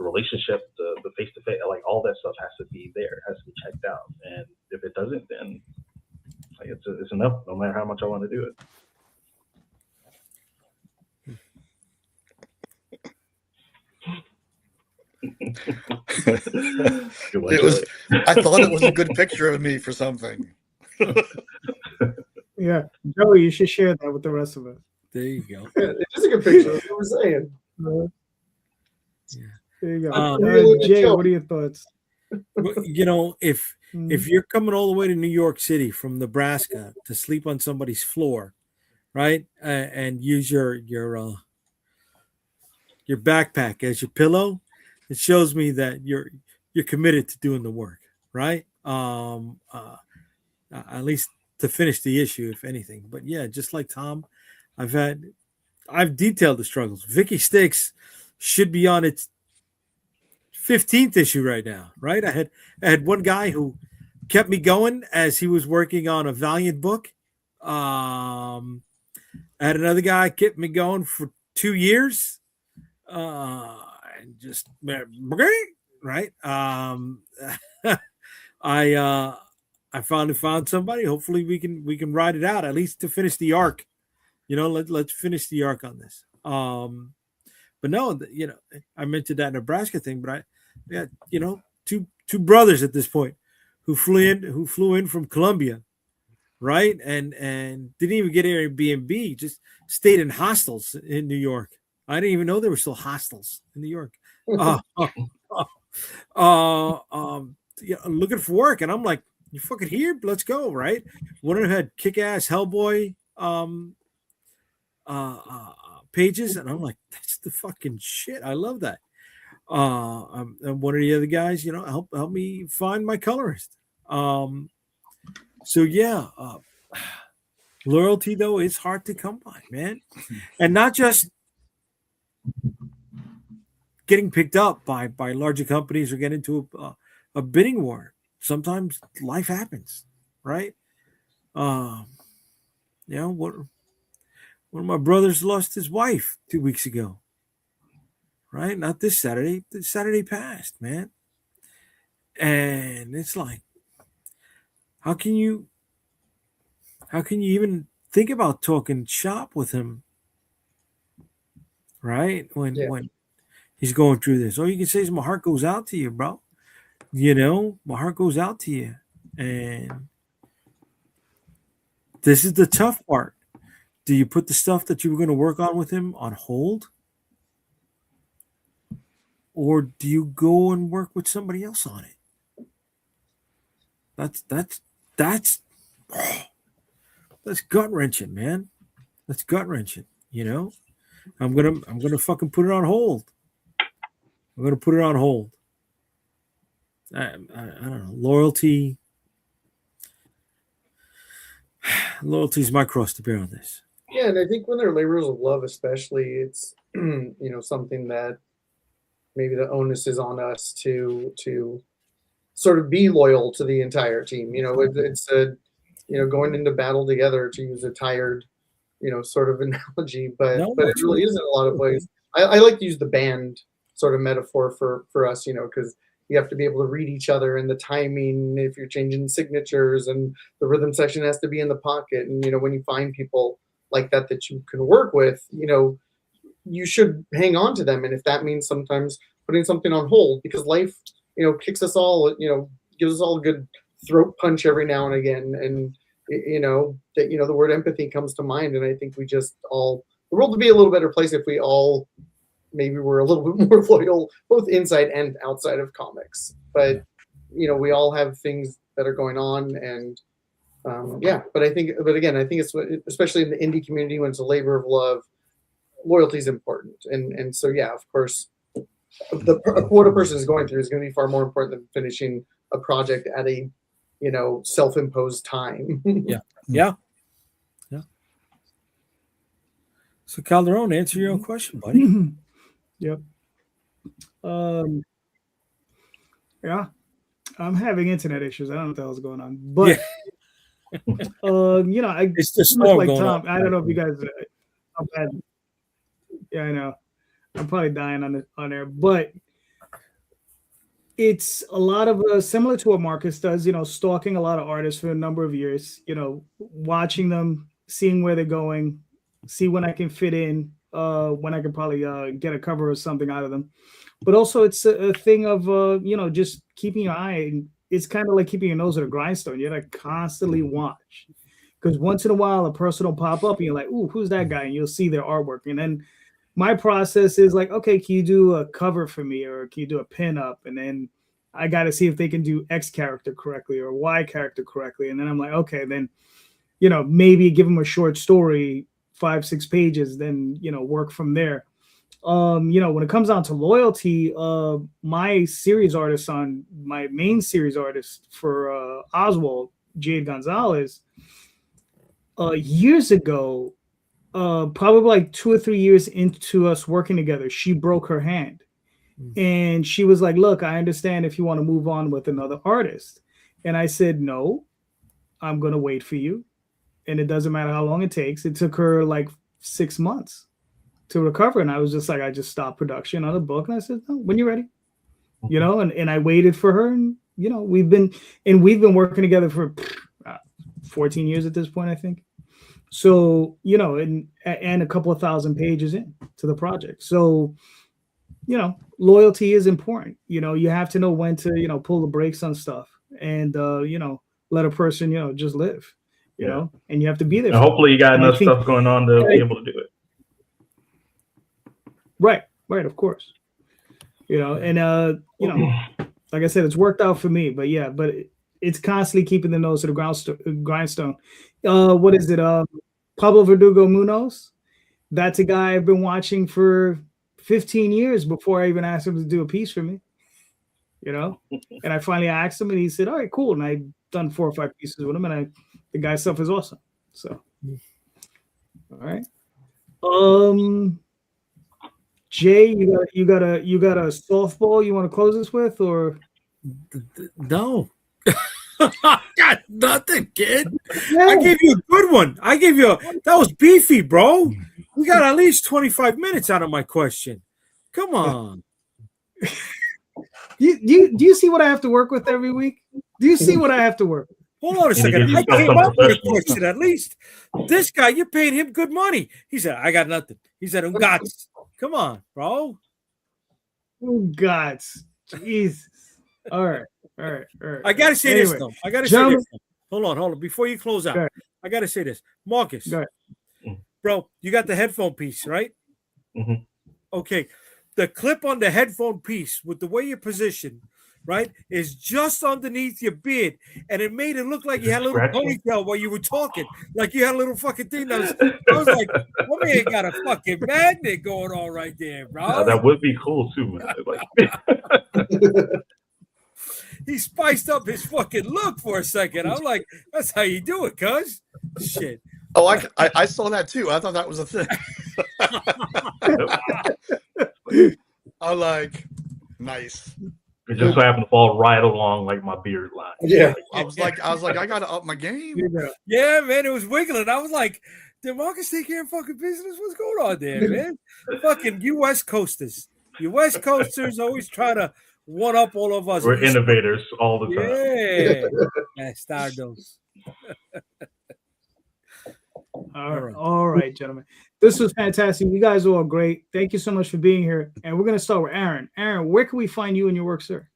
relationship, the face-to-face, like all that stuff has to be there, has to be checked out. And if it doesn't, then like it's enough, no matter how much I want to do it. I thought it was a good picture of me for something. Yeah, Joey, you should share that with the rest of us. There you go. Yeah, it is a good picture. That's what we're saying. Yeah. There you go. Really Jay, good what are your thoughts? You know, if you're coming all the way to New York City from Nebraska to sleep on somebody's floor, right, and use your backpack as your pillow, it shows me that you're committed to doing the work, right? At least to finish the issue, if anything. But yeah, just like Tom, I've detailed the struggles. Vicky Sticks should be on its 15th issue right now, right? I had one guy who kept me going as he was working on a Valiant book. I had another guy kept me going for 2 years. And just right. I finally found somebody. Hopefully we can ride it out, at least to finish the arc. You know, let's finish the arc on this. But no, you know, I mentioned that Nebraska thing, but I got, you know, two brothers at this point who flew in from Colombia, right? And didn't even get Airbnb, just stayed in hostels in New York. I didn't even know there were still hostels in New York. Yeah, looking for work, and I'm like, you fucking here? Let's go, right? One of them had kick-ass Hellboy pages, and I'm like, that's the fucking shit. I love that. And one of the other guys, you know, help me find my colorist. So yeah, loyalty though is hard to come by, man, and not just getting picked up by larger companies or get into a bidding war. Sometimes life happens, right? You know, one of my brothers lost his wife 2 weeks ago, right? Not this Saturday. The Saturday passed, man. And it's like, how can you even think about talking shop with him, right? When he's going through this. All you can say is my heart goes out to you, bro. You know, my heart goes out to you. And this is the tough part. Do you put the stuff that you were going to work on with him on hold? Or do you go and work with somebody else on it? That's gut-wrenching, man. That's gut-wrenching, you know? I'm gonna fucking put it on hold. I'm gonna put it on hold. I don't know. Loyalty is my cross to bear on this. Yeah, and I think when they're labors of love, especially, it's you know, something that maybe the onus is on us to sort of be loyal to the entire team. You know, it's a, you know, going into battle together, to use a tired, you know, sort of analogy, but it really is in a lot of ways. I like to use the band sort of metaphor for us, you know, because you have to be able to read each other and the timing if you're changing signatures, and the rhythm section has to be in the pocket. And, you know, when you find people like that you can work with, you know, you should hang on to them. And if that means sometimes putting something on hold, because life, you know, kicks us all, you know, gives us all a good throat punch every now and again. And, you know, that, you know, the word empathy comes to mind. And I think we just all, the world would be a little better place if we all maybe were a little bit more loyal, both inside and outside of comics. But, you know, we all have things that are going on. And yeah, but again, I think it's, especially in the indie community, when it's a labor of love, loyalty is important, and so yeah, of course, what a person is going through is going to be far more important than finishing a project at a self-imposed time. Yeah. So Calderon, answer your own question, buddy. Yep. Yeah, I'm having internet issues. I don't know what the hell's going on, but It's the pretty much storm like going Tom. on. I don't know if you guys. I'm bad. Yeah, I know. I'm probably dying on there, but it's a lot of similar to what Marcus does. Stalking a lot of artists for a number of years. Watching them, seeing where they're going, see when I can fit in. When I can probably get a cover or something out of them. But also it's a thing of just keeping your eye. It's kind of like keeping your nose at a grindstone. You have to constantly watch, because once in a while a person will pop up and you're like, ooh, who's that guy? And you'll see their artwork. And then my process is like, okay, can you do a cover for me, or can you do a pin up? And then I got to see if they can do X character correctly or Y character correctly. And then I'm like, okay, then maybe give them a short story, 5-6 pages, then work from there. When it comes down to loyalty, my series artist on my main series artist for Oswald, Jade Gonzalez, years ago, probably like 2 or 3 years into us working together, she broke her hand. And she was like, look, I understand if you want to move on with another artist. And I said, no, I'm going to wait for you. And it doesn't matter how long it takes. It took her like 6 months to recover. And I was just like, I just stopped production on the book. And I said, no, when you're ready, and I waited for her. And, we've been working together for 14 years at this point, I think. So, and a couple of 1,000 pages in to the project. So, loyalty is important. You have to know when to, pull the brakes on stuff and, let a person, just live, and you have to be there. And hopefully you got enough stuff going on to be able to do it. Right. Of course. And, like I said, it's worked out for me, but it's constantly keeping the nose to the grindstone. What is it? Pablo Verdugo Munoz. That's a guy I've been watching for 15 years before I even asked him to do a piece for me, and I finally asked him and he said, all right, cool. And I've done 4 or 5 pieces with him, and the guy's stuff is awesome. So, all right. Jay, you got a softball you want to close this with, or no? Got nothing, kid. Yeah. I gave you a good one. That was beefy, bro. We got at least 25 minutes out of my question. Come on. Do you see what I have to work with every week? Do you see what I have to work with? Hold on a second. I came up with a question at least. This guy, you're paying him good money. He said, I got nothing. He said, Ungats. Come on, bro. Ungats. Jesus. All right. I got to say this, though. Hold on. Before you close out, I got to say this. Marcus, bro, you got the headphone piece, right? Mm-hmm. Okay. The clip on the headphone piece with the way you're positioned, right, is just underneath your beard. And it made it look like you had a little ponytail while you were talking. Like you had a little fucking thing. I was like, my man got a fucking magnet going on right there, bro. Yeah, that would be cool, too, man. He spiced up his fucking look for a second. I'm like, that's how you do it, cuz. Shit. Oh, I saw that too. I thought that was a thing. I'm like, nice. It just so happened to fall right along like my beard line. Yeah. I was like, I gotta up my game. Yeah, man, it was wiggling. I was like, did Marcus take care of fucking business? What's going on there, man? Fucking you West Coasters. You West Coasters always try to one up all of us. We're innovators all the time. Yeah. Stardust. All right, gentlemen. This was fantastic. You guys are all great. Thank you so much for being here. And we're going to start with Aaron. Aaron, where can we find you and your work, sir?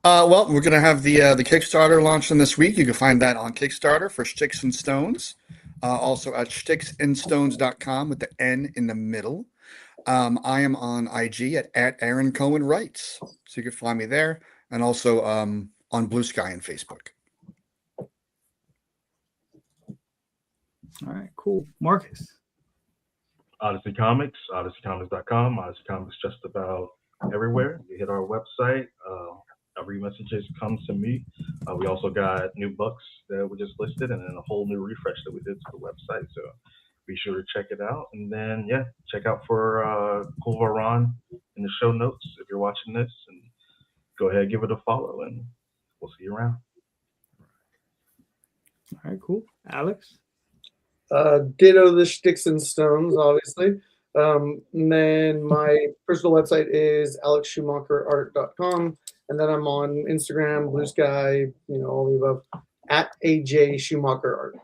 Well, we're going to have the Kickstarter launching this week. You can find that on Kickstarter for Sticks and Stones. Also at sticksandstones.com with the N in the middle. I am on IG at Aaron Cohen Writes. So you can find me there. And also on Blue Sky and Facebook. All right, cool. Marcus. Odyssey Comics, odysseycomics.com, Odyssey Comics just about everywhere. You hit our website. Every messages comes to me. We also got new books that we just listed, and then a whole new refresh that we did to the website. So be sure to check it out. And then, yeah, check out for Culveron in the show notes if you're watching this. And go ahead, give it a follow, and we'll see you around. All right, cool. Alex? Ditto the Sticks and Stones, obviously. And then my personal website is alexschumacherart.com. And then I'm on Instagram, Blue Sky, all the above, at AJ Schumacher Art.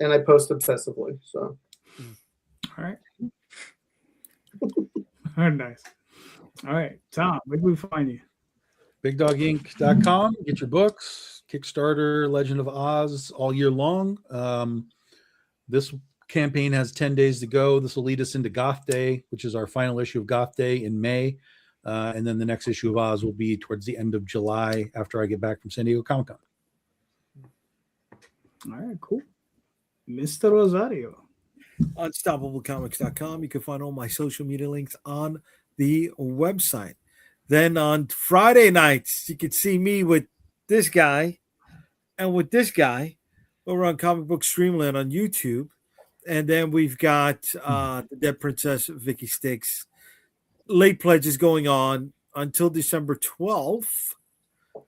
And I post obsessively. So, All right. Very nice. All right, Tom, where do we find you? BigDogInc.com. Get your books, Kickstarter, Legend of Oz, all year long. This campaign has 10 days to go. This will lead us into Goth Day, which is our final issue of Goth Day in May. And then the next issue of Oz will be towards the end of July after I get back from San Diego Comic-Con. All right, cool. Mr. Rosario. UnstableComics.com. You can find all my social media links on the website. Then on Friday nights, you can see me with this guy and with this guy over on Comic Book Streamland on YouTube. And then we've got the Dead Princess Vicky Sticks. Late pledges going on until December 12th.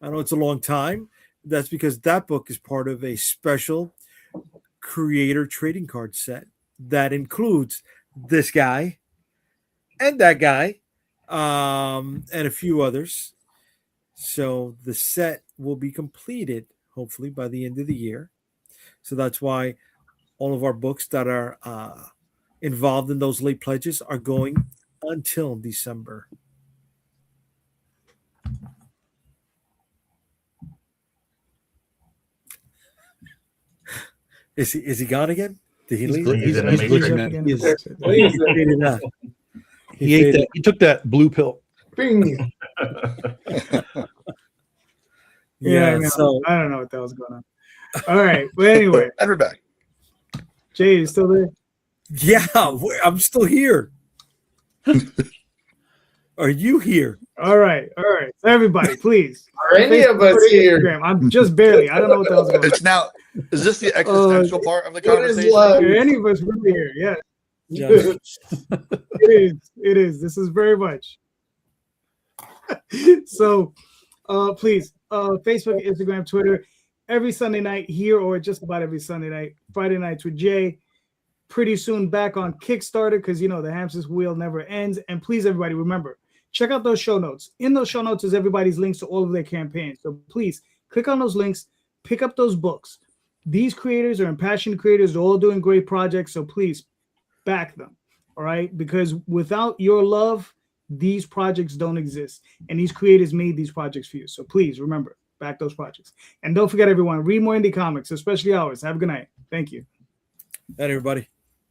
I know it's a long time. That's because that book is part of a special creator trading card set that includes this guy and that guy and a few others. So the set will be completed hopefully by the end of the year. So that's why all of our books that are involved in those late pledges are going until December. Is he gone again? Did he leave? He's in the Matrix. He ate that. He took that blue pill. bing. Yeah, so I don't know what that was going on. All right, but anyway, And we're back. Jay, you still there? Yeah, I'm still here. Are you here? All right. So everybody, please. Are any of us here? Instagram. I'm just barely. I don't know what that was going on. It's now. Is this the existential part of the what is conversation? love? Are any of us really here? Yeah, Josh? it is. This is very much. So, please, Facebook, Instagram, Twitter, every Sunday night here, or just about every Sunday night. Friday nights with Jay. Pretty soon back on Kickstarter because the hamster's wheel never ends. And please, everybody, remember, check out those show notes. In those show notes is everybody's links to all of their campaigns. So please click on those links, pick up those books. These creators are impassioned creators. They're all doing great projects. So please back them. All right. Because without your love, these projects don't exist. And these creators made these projects for you. So please remember, back those projects. And don't forget, everyone, read more indie comics, especially ours. Have a good night. Thank you. And everybody.